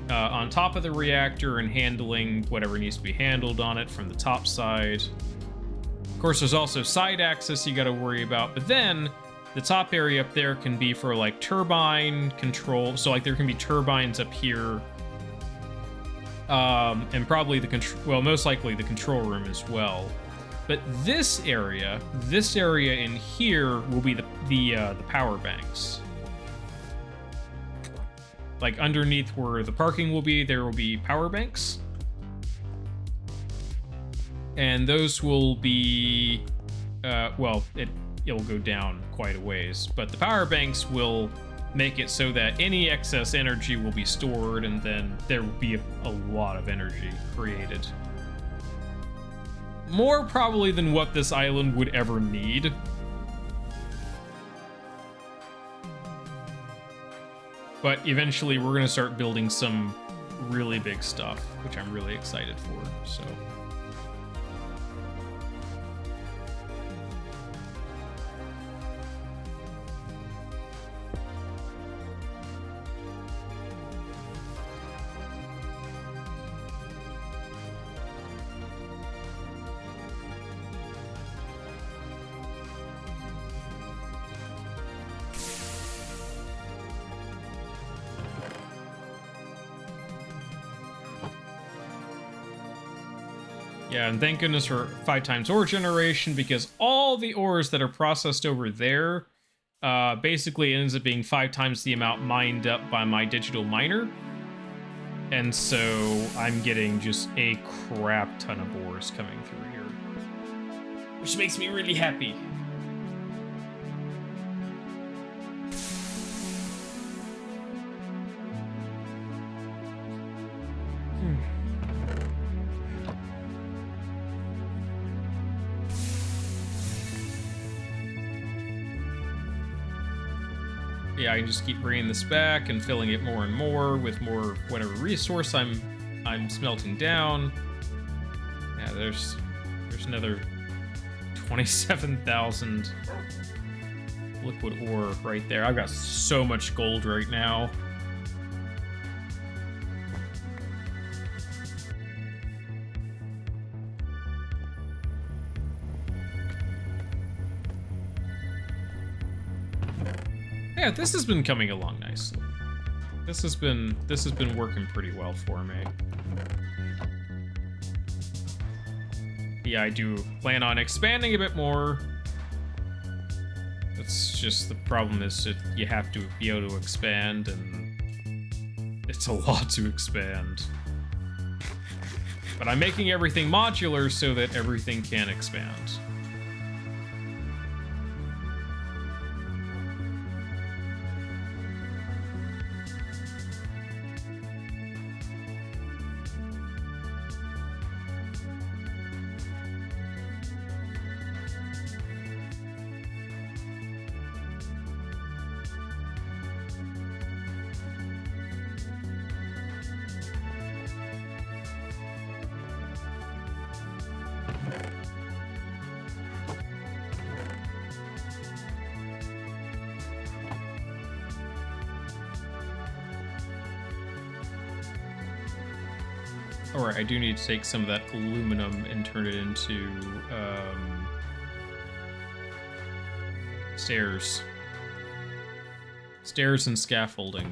Speaker 1: on top of the reactor and handling whatever needs to be handled on it from the top side. Of course, there's also side access you got to worry about, but then the top area up there can be for like turbine control. So like there can be turbines up here. And probably most likely the control room as well. But this area in here will be the power banks. Like underneath where the parking will be, there will be power banks. And those will be well, it'll go down quite a ways, but the power banks will make it so that any excess energy will be stored, and then there will be a lot of energy created. More probably than what this island would ever need. But eventually we're going to start building some really big stuff, which I'm really excited for, so... Yeah, and thank goodness for 5 times ore generation, because all the ores that are processed over there basically ends up being 5 times the amount mined up by my digital miner. And so I'm getting just a crap ton of ores coming through here, which makes me really happy. Yeah, I can just keep bringing this back and filling it more and more with more whatever resource I'm smelting down. Yeah, there's another 27,000 liquid ore right there. I've got so much gold right now. Yeah, this has been coming along nicely. This has been working pretty well for me. Yeah, I do plan on expanding a bit more. It's just the problem is that you have to be able to expand, and it's a lot to expand. But I'm making everything modular so that everything can expand. Alright, I do need to take some of that aluminum and turn it into stairs. Stairs and scaffolding.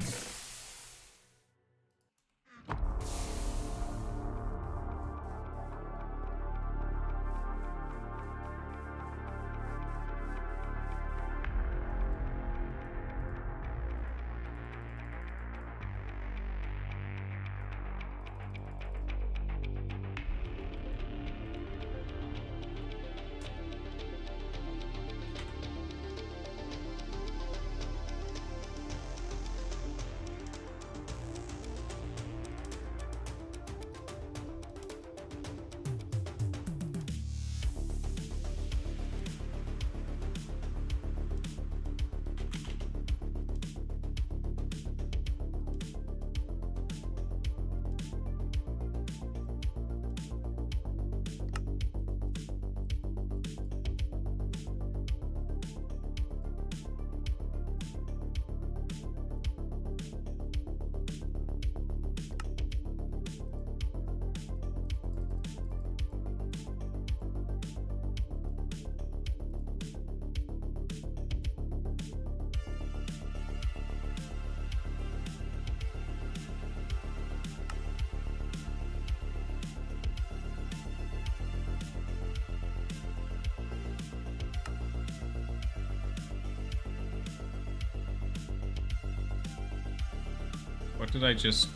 Speaker 1: What did I just...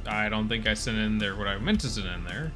Speaker 1: I don't think I sent in there what I meant to send in there.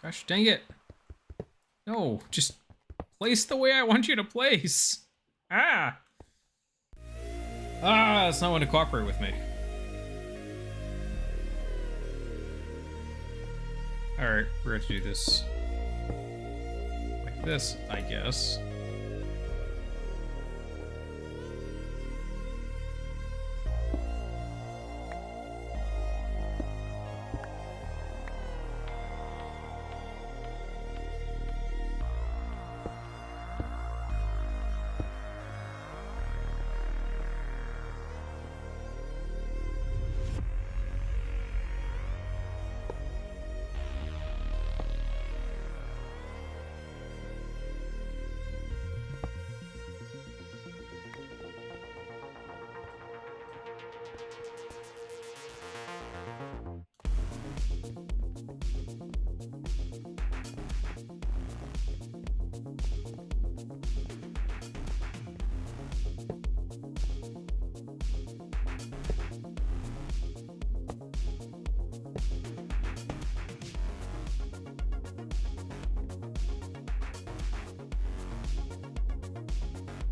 Speaker 1: Gosh dang it. No, just place the way I want you to place. Ah! Ah, it's not one to cooperate with me. Alright, we're going to do this like this, I guess.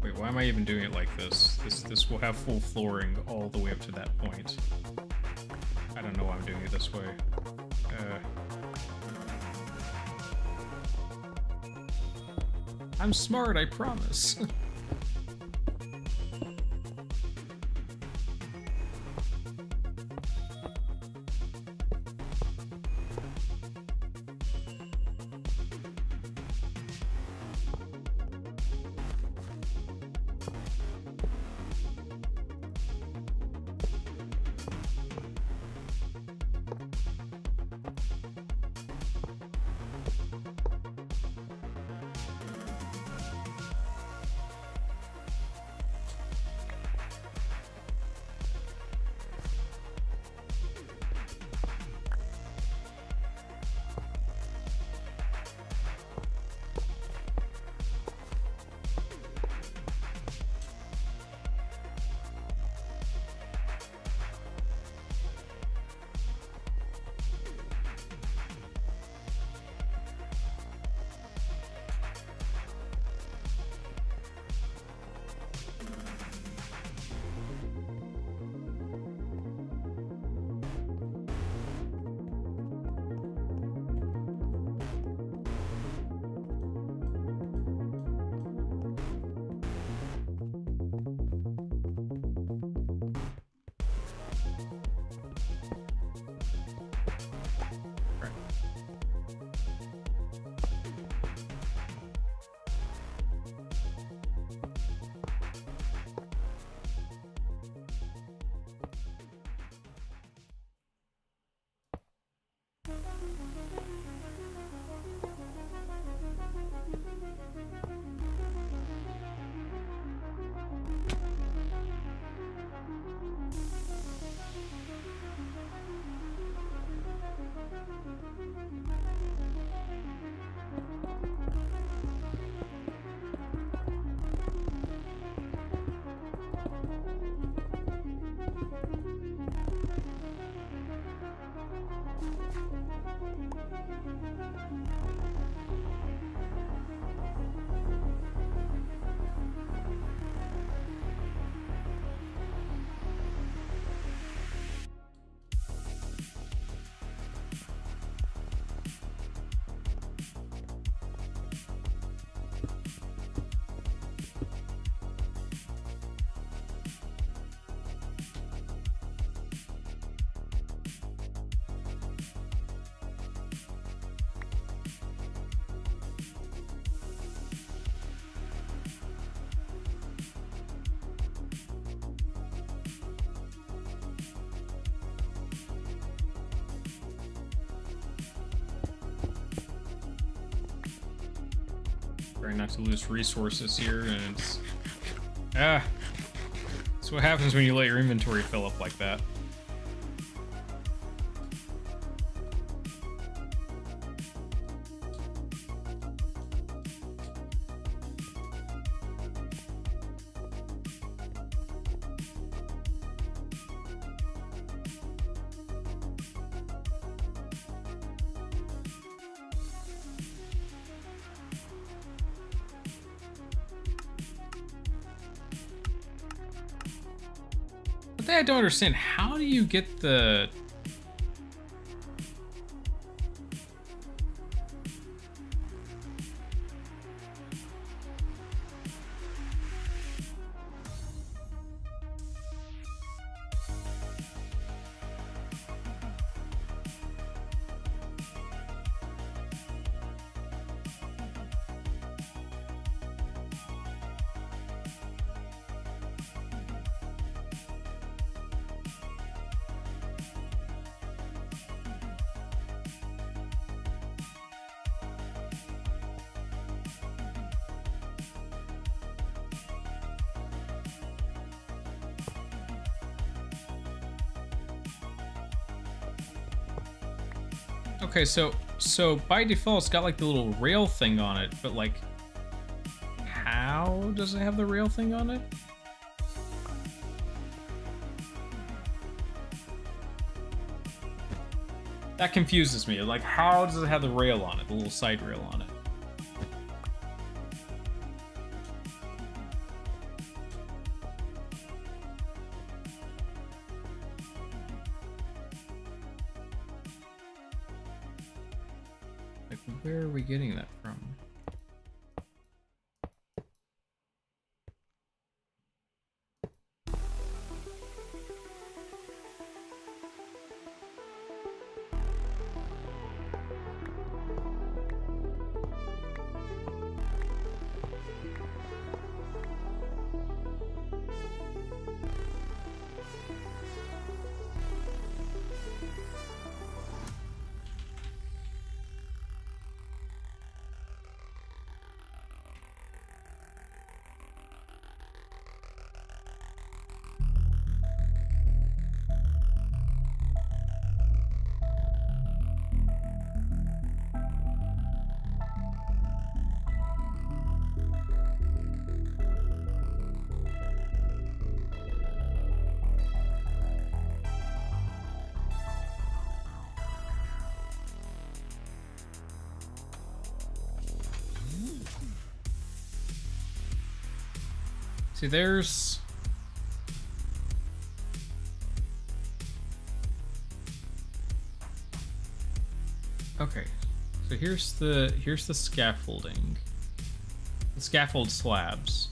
Speaker 1: Wait, why am I even doing it like this? This will have full flooring all the way up to that point. I don't know why I'm doing it this way. I'm smart, I promise. Trying not to lose resources here, and it's... Ah! That's what happens when you let your inventory fill up like that. I don't understand. How do you get the... Okay, so by default, it's got like the little rail thing on it, but like, how does it have the rail thing on it? That confuses me. Like, how does it have the rail on it, the little side rail on it? Like, where are we getting that from? See, there's... Okay, so here's the scaffolding. The scaffold slabs.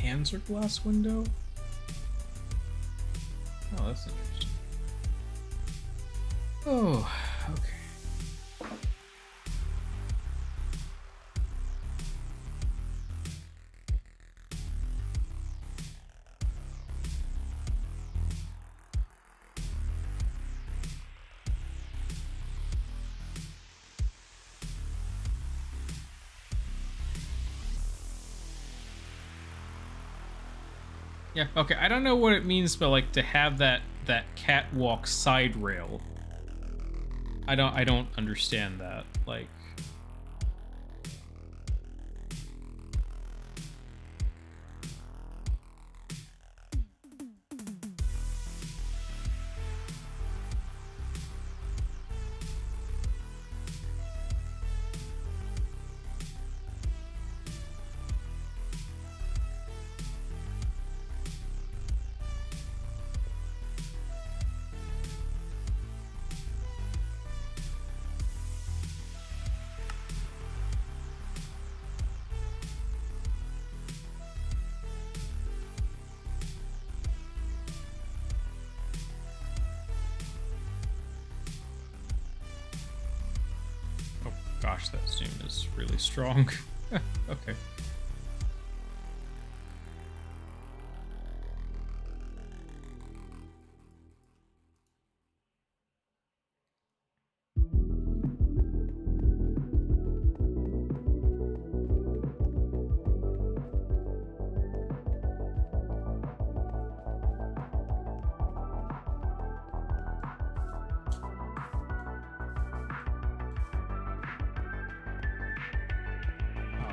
Speaker 1: Panzer glass window? Oh, that's interesting. Oh, okay. Yeah, okay, I don't know what it means, but like to have that catwalk side rail. I don't understand that. Like, gosh, that zoom is really strong. Okay.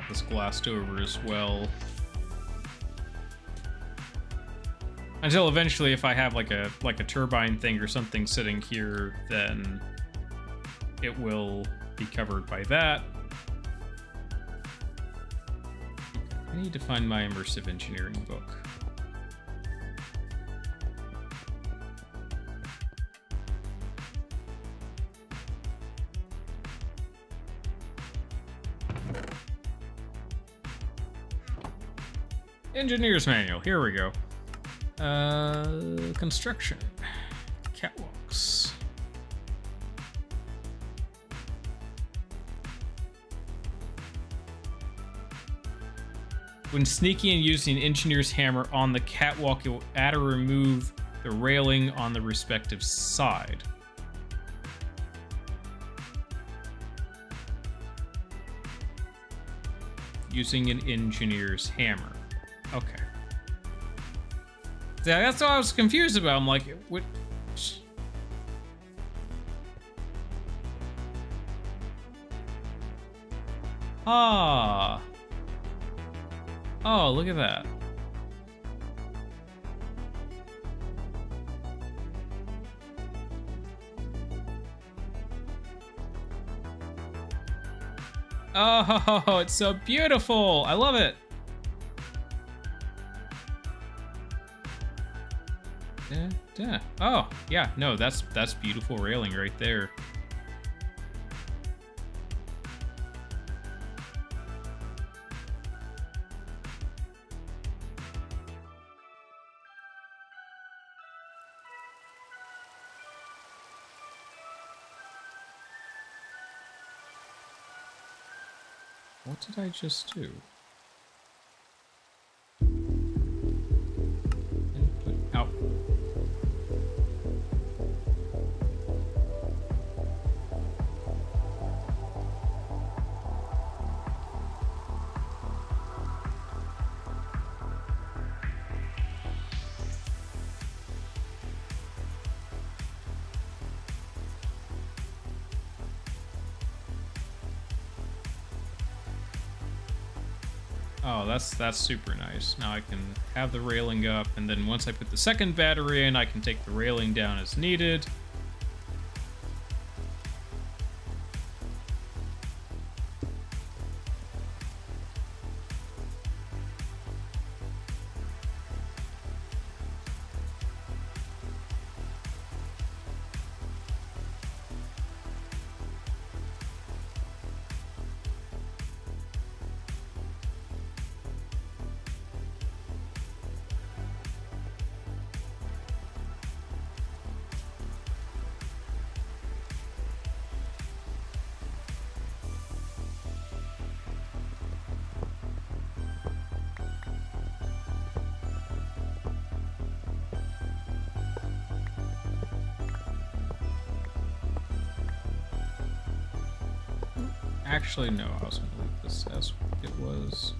Speaker 1: This glassed over as well. Until eventually, if I have like a turbine thing or something sitting here, then it will be covered by that. I need to find my immersive engineering book. Engineer's manual. Here we go. Construction. Catwalks. When sneaking and using an engineer's hammer on the catwalk, it will add or remove the railing on the respective side. Using an engineer's hammer. Okay. Yeah, that's what I was confused about. I'm like, what? Ah. Oh, look at that. Oh, it's so beautiful. I love it. Yeah. Oh, yeah. No, that's beautiful railing right there. What did I just do? Input, output. Oh, that's super nice. Now I can have the railing up, and then once I put the second battery in, I can take the railing down as needed. Actually, no, I was going to leave this as it was.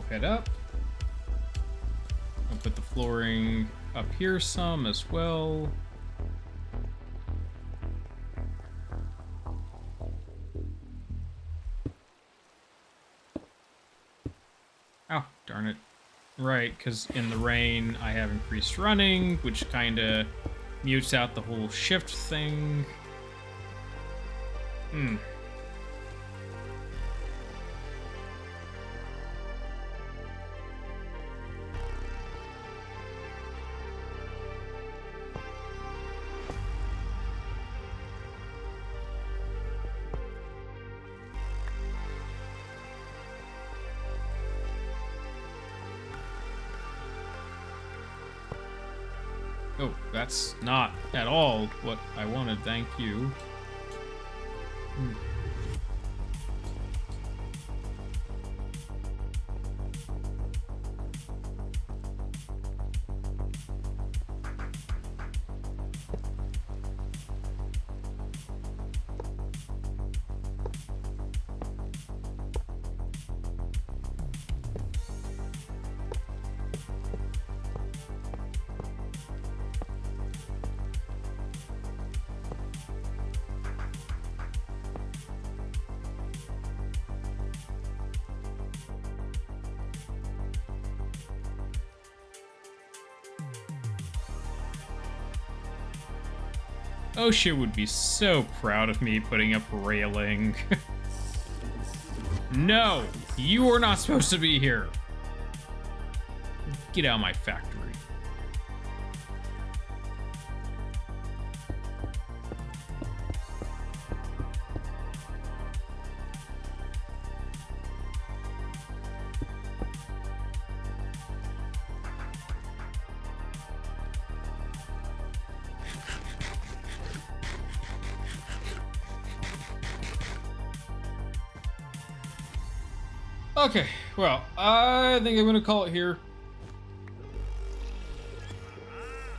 Speaker 1: Head up. I'll put the flooring up here some as well. Oh, darn it. Right, because in the rain, I have increased running, which kind of mutes out the whole shift thing. Oh, that's not at all what I wanted, thank you. OSHA would be so proud of me putting up railing. No, you are not supposed to be here. Get out of my factory. Okay, well, I think I'm gonna call it here.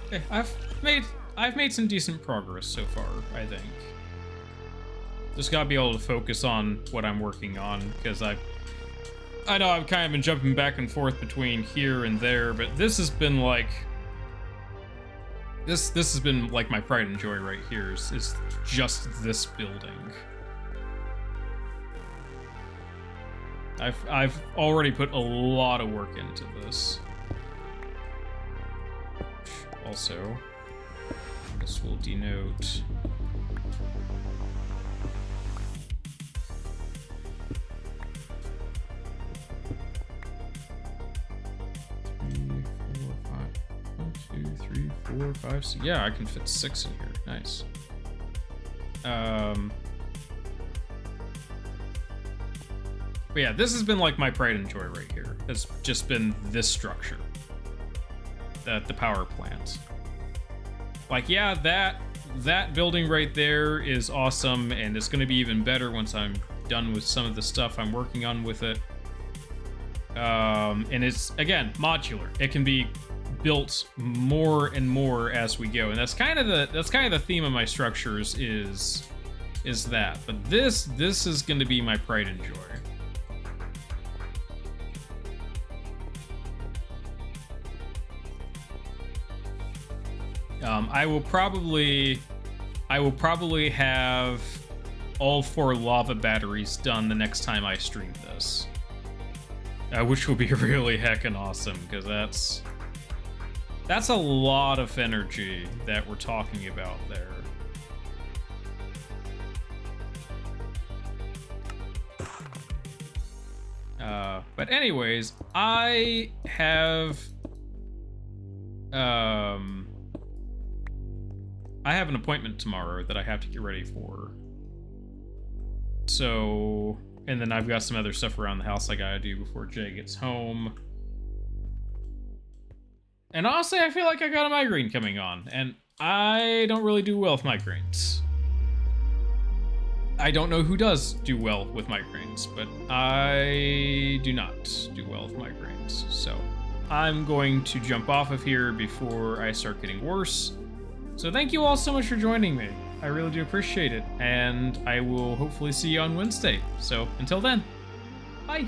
Speaker 1: Okay, I've made some decent progress so far, I think. Just gotta be able to focus on what I'm working on, because I know I've kind of been jumping back and forth between here and there, but this has been like this has been like my pride and joy right here is just this building. I've already put a lot of work into this. Also, this will denote three, four, five, 6. Yeah, I can fit 6 in here. Nice. But yeah, this has been like my pride and joy right here. It's just been this structure. The power plant. Like, yeah, that building right there is awesome, and it's gonna be even better once I'm done with some of the stuff I'm working on with it. And it's, again, modular. It can be built more and more as we go, and that's kind of the theme of my structures is that. But this is gonna be my pride and joy. I will probably have all 4 lava batteries done the next time I stream this, which will be really heckin' awesome, because that's a lot of energy that we're talking about there. But anyways, I have an appointment tomorrow that I have to get ready for. So, and then I've got some other stuff around the house I gotta do before Jay gets home. And honestly, I feel like I got a migraine coming on, and I don't really do well with migraines. I don't know who does do well with migraines, but I do not do well with migraines. So I'm going to jump off of here before I start getting worse. So thank you all so much for joining me. I really do appreciate it, and I will hopefully see you on Wednesday. So until then, bye.